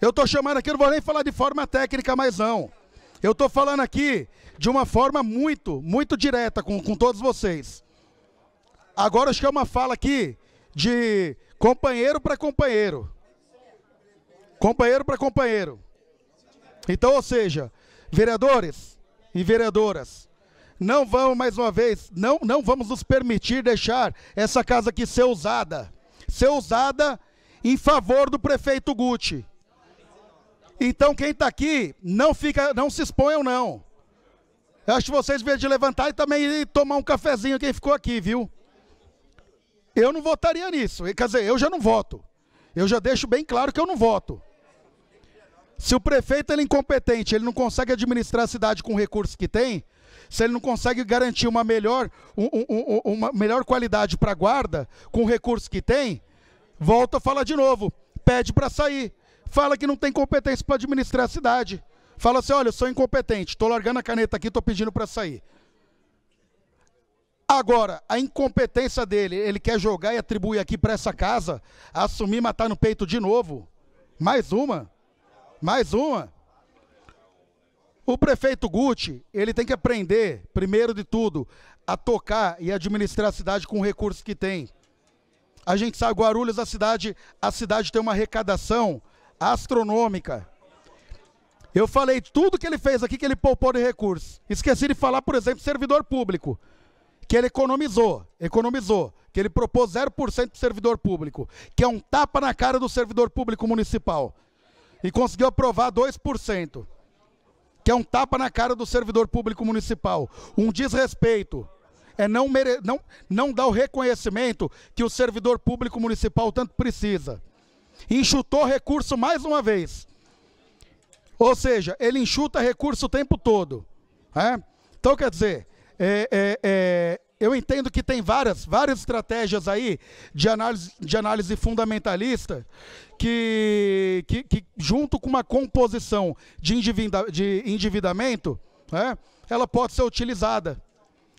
Eu estou chamando aqui, não vou nem falar de forma técnica, mas não. Eu estou falando aqui de uma forma muito direta com todos vocês. Agora acho que é uma fala aqui de companheiro para companheiro. Companheiro para companheiro. Então, ou seja, vereadores e vereadoras, não vamos, mais uma vez, não vamos nos permitir deixar essa casa aqui ser usada em favor do prefeito Guti. Então, quem está aqui, não se exponham, não. Eu acho que vocês deveriam de levantar e também tomar um cafezinho quem ficou aqui, viu? Eu não votaria nisso. Quer dizer, eu já não voto. Eu já deixo bem claro que eu não voto. Se o prefeito ele é incompetente, ele não consegue administrar a cidade com os recursos que tem, se ele não consegue garantir uma melhor qualidade para a guarda com o recurso que tem, volta a falar de novo. Pede para sair. Fala que não tem competência para administrar a cidade. Fala assim, olha, eu sou incompetente, estou largando a caneta aqui, estou pedindo para sair. Agora, a incompetência dele, ele quer jogar e atribuir aqui para essa casa, assumir, matar no peito de novo. Mais uma. O prefeito Guti, ele tem que aprender, primeiro de tudo, a tocar e administrar a cidade com o recurso que tem. A gente sabe, Guarulhos, a cidade tem uma arrecadação astronômica. Eu falei tudo que ele fez aqui, que ele poupou de recursos. Esqueci de falar, por exemplo, servidor público, que ele economizou, que ele propôs 0% para o servidor público, que é um tapa na cara do servidor público municipal. E conseguiu aprovar 2%, que é um tapa na cara do servidor público municipal. Um desrespeito. É não dar o reconhecimento que o servidor público municipal tanto precisa. Enxutou recurso mais uma vez. Ou seja, ele enxuta recurso o tempo todo. Então, quer dizer, eu entendo que tem várias estratégias aí de análise fundamentalista que junto com uma composição de endividamento, ela pode ser utilizada.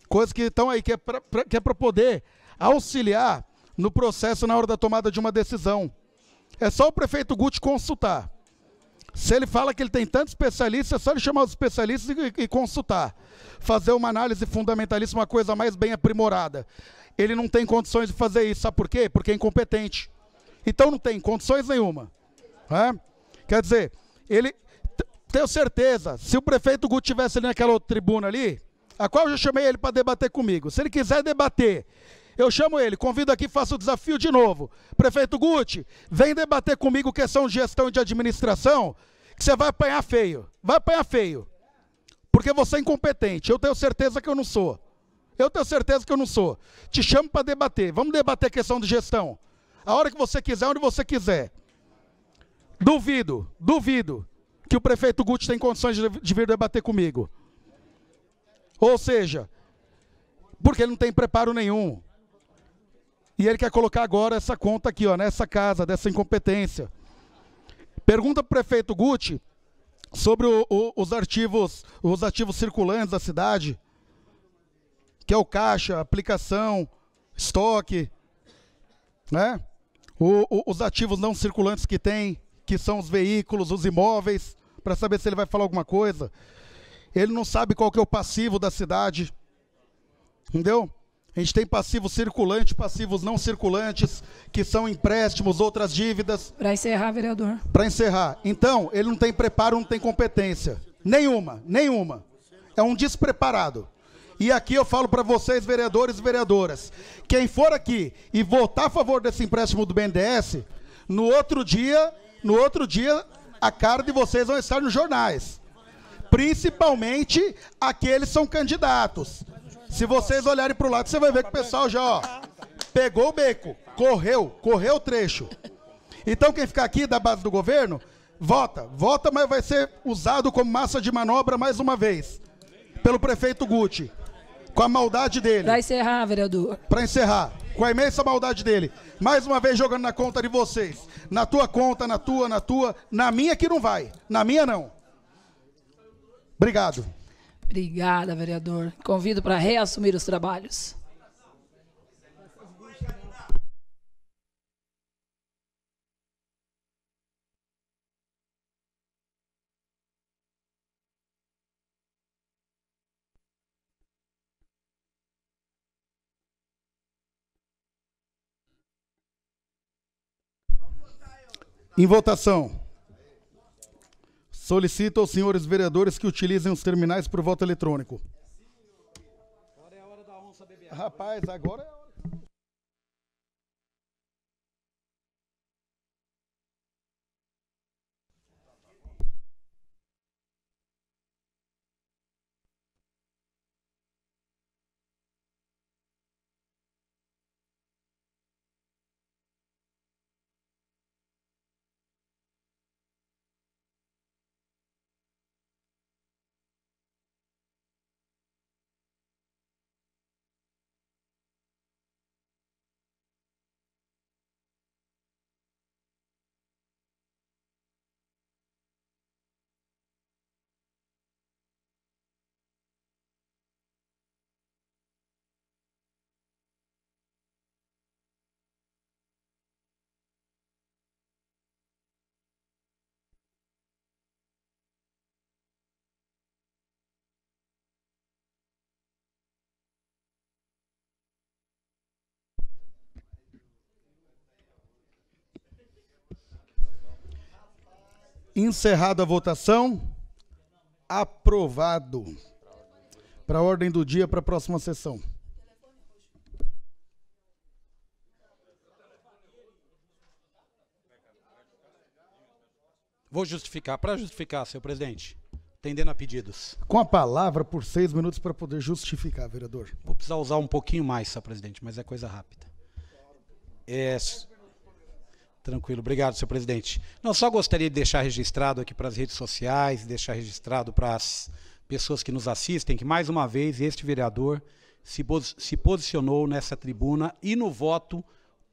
Coisas que estão aí, que é para poder auxiliar no processo na hora da tomada de uma decisão. É só o prefeito Guti consultar. Se ele fala que ele tem tantos especialistas, é só ele chamar os especialistas e consultar. Fazer uma análise fundamentalista, uma coisa mais bem aprimorada. Ele não tem condições de fazer isso. Sabe por quê? Porque é incompetente. Então não tem condições nenhuma. Quer dizer, tenho certeza, se o prefeito Guti estivesse ali naquela outra tribuna ali, a qual eu já chamei ele para debater comigo. Se ele quiser debater, eu chamo ele, convido aqui, faço o desafio de novo. Prefeito Guti, vem debater comigo questão de gestão e de administração, que você vai apanhar feio. Vai apanhar feio. Porque você é incompetente. Eu tenho certeza que eu não sou. Te chamo para debater. Vamos debater a questão de gestão. A hora que você quiser, onde você quiser. Duvido que o prefeito Guti tem condições de vir debater comigo. Ou seja, porque ele não tem preparo nenhum. E ele quer colocar agora essa conta aqui, nessa casa, dessa incompetência. Pergunta para o prefeito Guti sobre os ativos circulantes da cidade, que é o caixa, aplicação, estoque, os ativos não circulantes que tem, que são os veículos, os imóveis, para saber se ele vai falar alguma coisa. Ele não sabe qual que é o passivo da cidade, entendeu? A gente tem passivos circulantes, passivos não circulantes, que são empréstimos, outras dívidas. Para encerrar, vereador. Para encerrar. Então, ele não tem preparo, não tem competência. Nenhuma. É um despreparado. E aqui eu falo para vocês, vereadores e vereadoras, quem for aqui e votar a favor desse empréstimo do BNDES, no outro dia, a cara de vocês vai estar nos jornais. Principalmente aqueles que são candidatos. Se vocês olharem para o lado, você vai ver que o pessoal já pegou o beco, correu o trecho. Então quem ficar aqui da base do governo, vota, mas vai ser usado como massa de manobra mais uma vez, pelo prefeito Guti, com a maldade dele. Para encerrar, vereador. Para encerrar, com a imensa maldade dele. Mais uma vez jogando na conta de vocês. Na tua conta, na tua. Na minha que não vai. Na minha não. Obrigado. Obrigada, vereador. Convido para reassumir os trabalhos. Em votação. Solicito aos senhores vereadores que utilizem os terminais por voto eletrônico. Agora é a hora da onça beber. Rapaz, agora é a hora. Encerrada a votação, aprovado. Para a ordem do dia, para a próxima sessão. Vou justificar. Para justificar, senhor presidente, atendendo a pedidos. Com a palavra por 6 minutos para poder justificar, vereador. Vou precisar usar um pouquinho mais, senhor presidente, mas é coisa rápida. Tranquilo, obrigado, senhor presidente. Não, só gostaria de deixar registrado aqui para as redes sociais, deixar registrado para as pessoas que nos assistem, que mais uma vez este vereador se posicionou nessa tribuna e no voto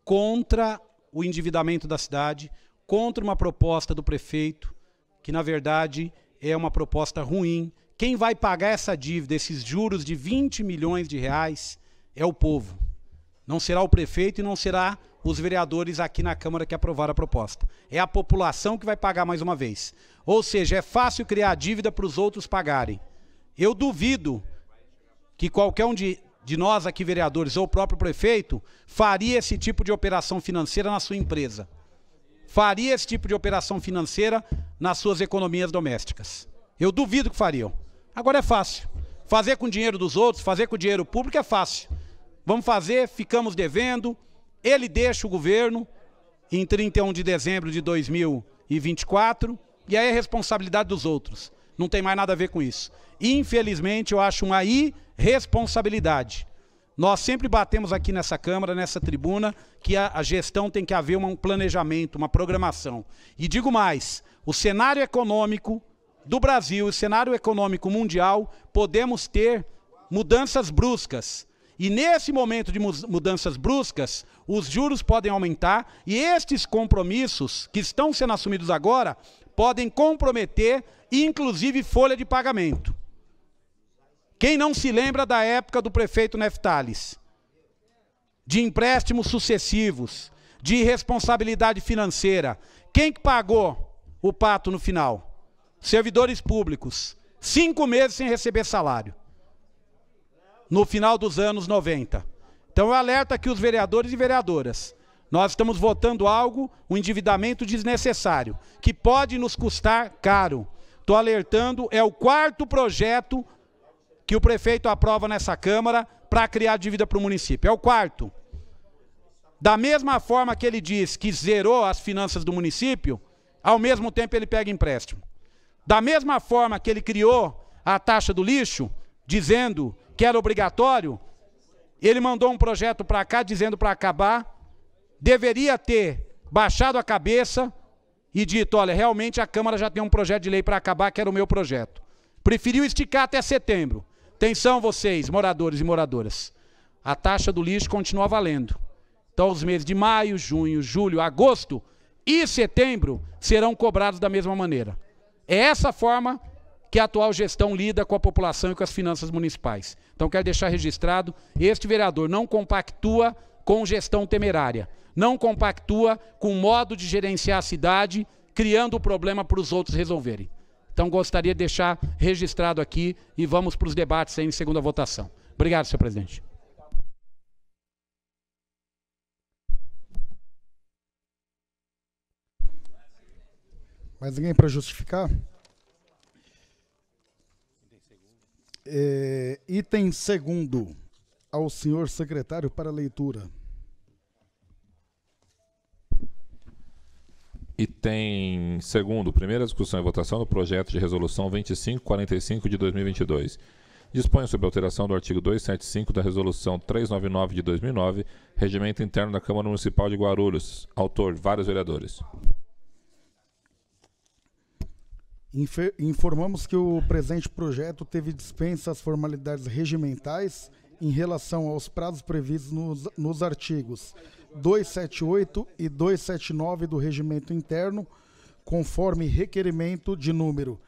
contra o endividamento da cidade, contra uma proposta do prefeito, que na verdade é uma proposta ruim. Quem vai pagar essa dívida, esses juros de 20 milhões de reais, é o povo. Não será o prefeito e não será os vereadores aqui na Câmara que aprovaram a proposta. É a população que vai pagar mais uma vez. Ou seja, é fácil criar dívida para os outros pagarem. Eu duvido que qualquer um de nós aqui, vereadores, ou o próprio prefeito, faria esse tipo de operação financeira na sua empresa. Faria esse tipo de operação financeira nas suas economias domésticas. Eu duvido que fariam. Agora é fácil. Fazer com o dinheiro dos outros, fazer com o dinheiro público é fácil. Vamos fazer, ficamos devendo, ele deixa o governo em 31 de dezembro de 2024 e aí é responsabilidade dos outros. Não tem mais nada a ver com isso. Infelizmente, eu acho uma irresponsabilidade. Nós sempre batemos aqui nessa Câmara, nessa tribuna, que a gestão tem que haver um planejamento, uma programação. E digo mais, o cenário econômico do Brasil, o cenário econômico mundial, podemos ter mudanças bruscas. E nesse momento de mudanças bruscas, os juros podem aumentar e estes compromissos que estão sendo assumidos agora podem comprometer, inclusive, folha de pagamento. Quem não se lembra da época do prefeito Neftales? De empréstimos sucessivos, de irresponsabilidade financeira. Quem que pagou o pato no final? Servidores públicos. 5 meses sem receber salário. No final dos anos 90. Então eu alerto aqui os vereadores e vereadoras. Nós estamos votando algo, um endividamento desnecessário, que pode nos custar caro. Estou alertando, é o 4º projeto que o prefeito aprova nessa Câmara para criar dívida para o município. É o 4º. Da mesma forma que ele diz que zerou as finanças do município, ao mesmo tempo ele pega empréstimo. Da mesma forma que ele criou a taxa do lixo, dizendo que era obrigatório, ele mandou um projeto para cá dizendo para acabar, deveria ter baixado a cabeça e dito, olha, realmente a Câmara já tem um projeto de lei para acabar, que era o meu projeto. Preferiu esticar até setembro. Atenção vocês, moradores e moradoras. A taxa do lixo continua valendo. Então, os meses de maio, junho, julho, agosto e setembro serão cobrados da mesma maneira. É essa forma que a atual gestão lida com a população e com as finanças municipais. Então, quero deixar registrado, este vereador não compactua com gestão temerária, não compactua com o modo de gerenciar a cidade, criando o problema para os outros resolverem. Então, gostaria de deixar registrado aqui e vamos para os debates aí em segunda votação. Obrigado, senhor presidente. Mais ninguém para justificar? Item segundo, ao senhor secretário para leitura. Item segundo, primeira discussão e votação do projeto de resolução 2545 de 2022. Dispõe sobre a alteração do artigo 275 da resolução 399 de 2009, regimento interno da Câmara Municipal de Guarulhos. Autor, vários vereadores. Informamos que o presente projeto teve dispensa às formalidades regimentais em relação aos prazos previstos nos artigos 278 e 279 do Regimento Interno, conforme requerimento de número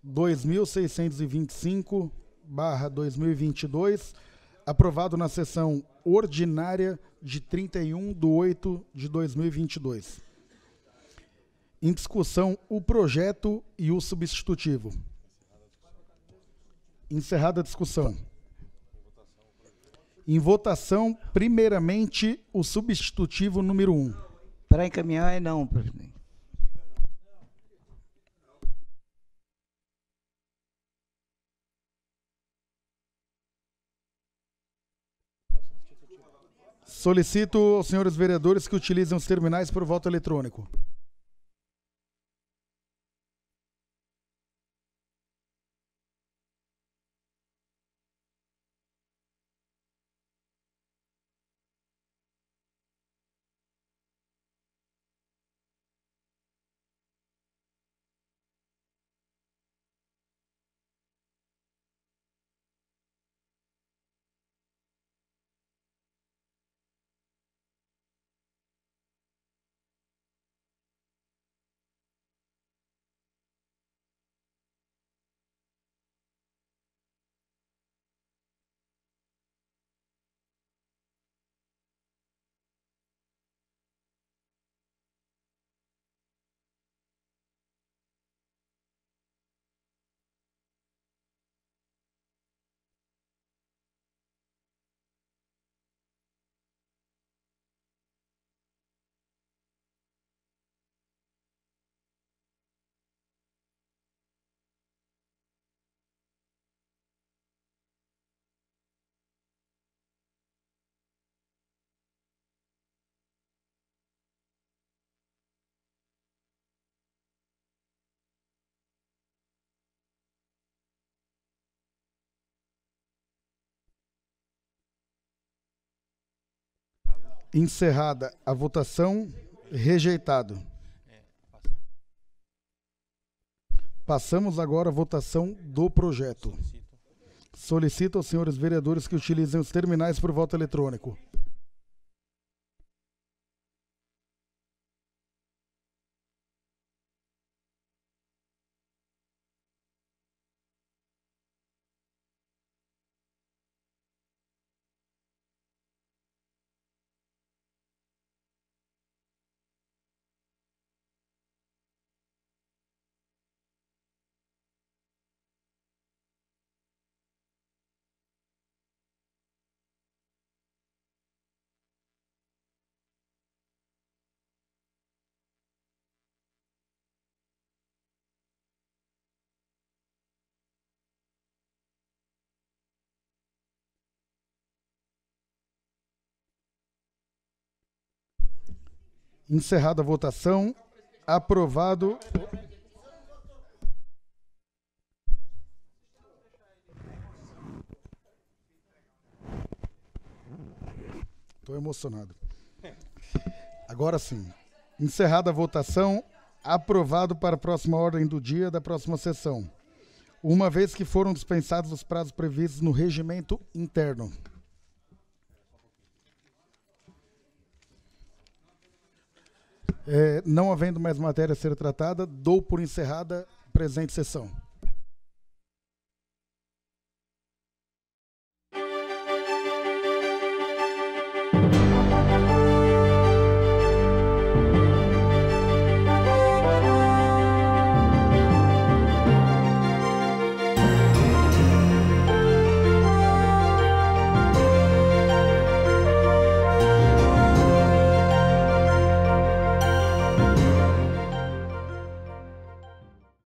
2625/2022, aprovado na sessão ordinária de 31/8/2022. Em discussão, o projeto e o substitutivo. Encerrada a discussão. Em votação, primeiramente, o substitutivo número 1. Para encaminhar é não, presidente. Solicito aos senhores vereadores que utilizem os terminais por voto eletrônico. Encerrada a votação, rejeitado. Passamos agora à votação do projeto. Solicito aos senhores vereadores que utilizem os terminais por voto eletrônico. Encerrada a votação, aprovado. Estou emocionado. Agora sim. Encerrada a votação, aprovado para a próxima ordem do dia da próxima sessão, uma vez que foram dispensados os prazos previstos no regimento interno. Não havendo mais matéria a ser tratada, dou por encerrada a presente sessão.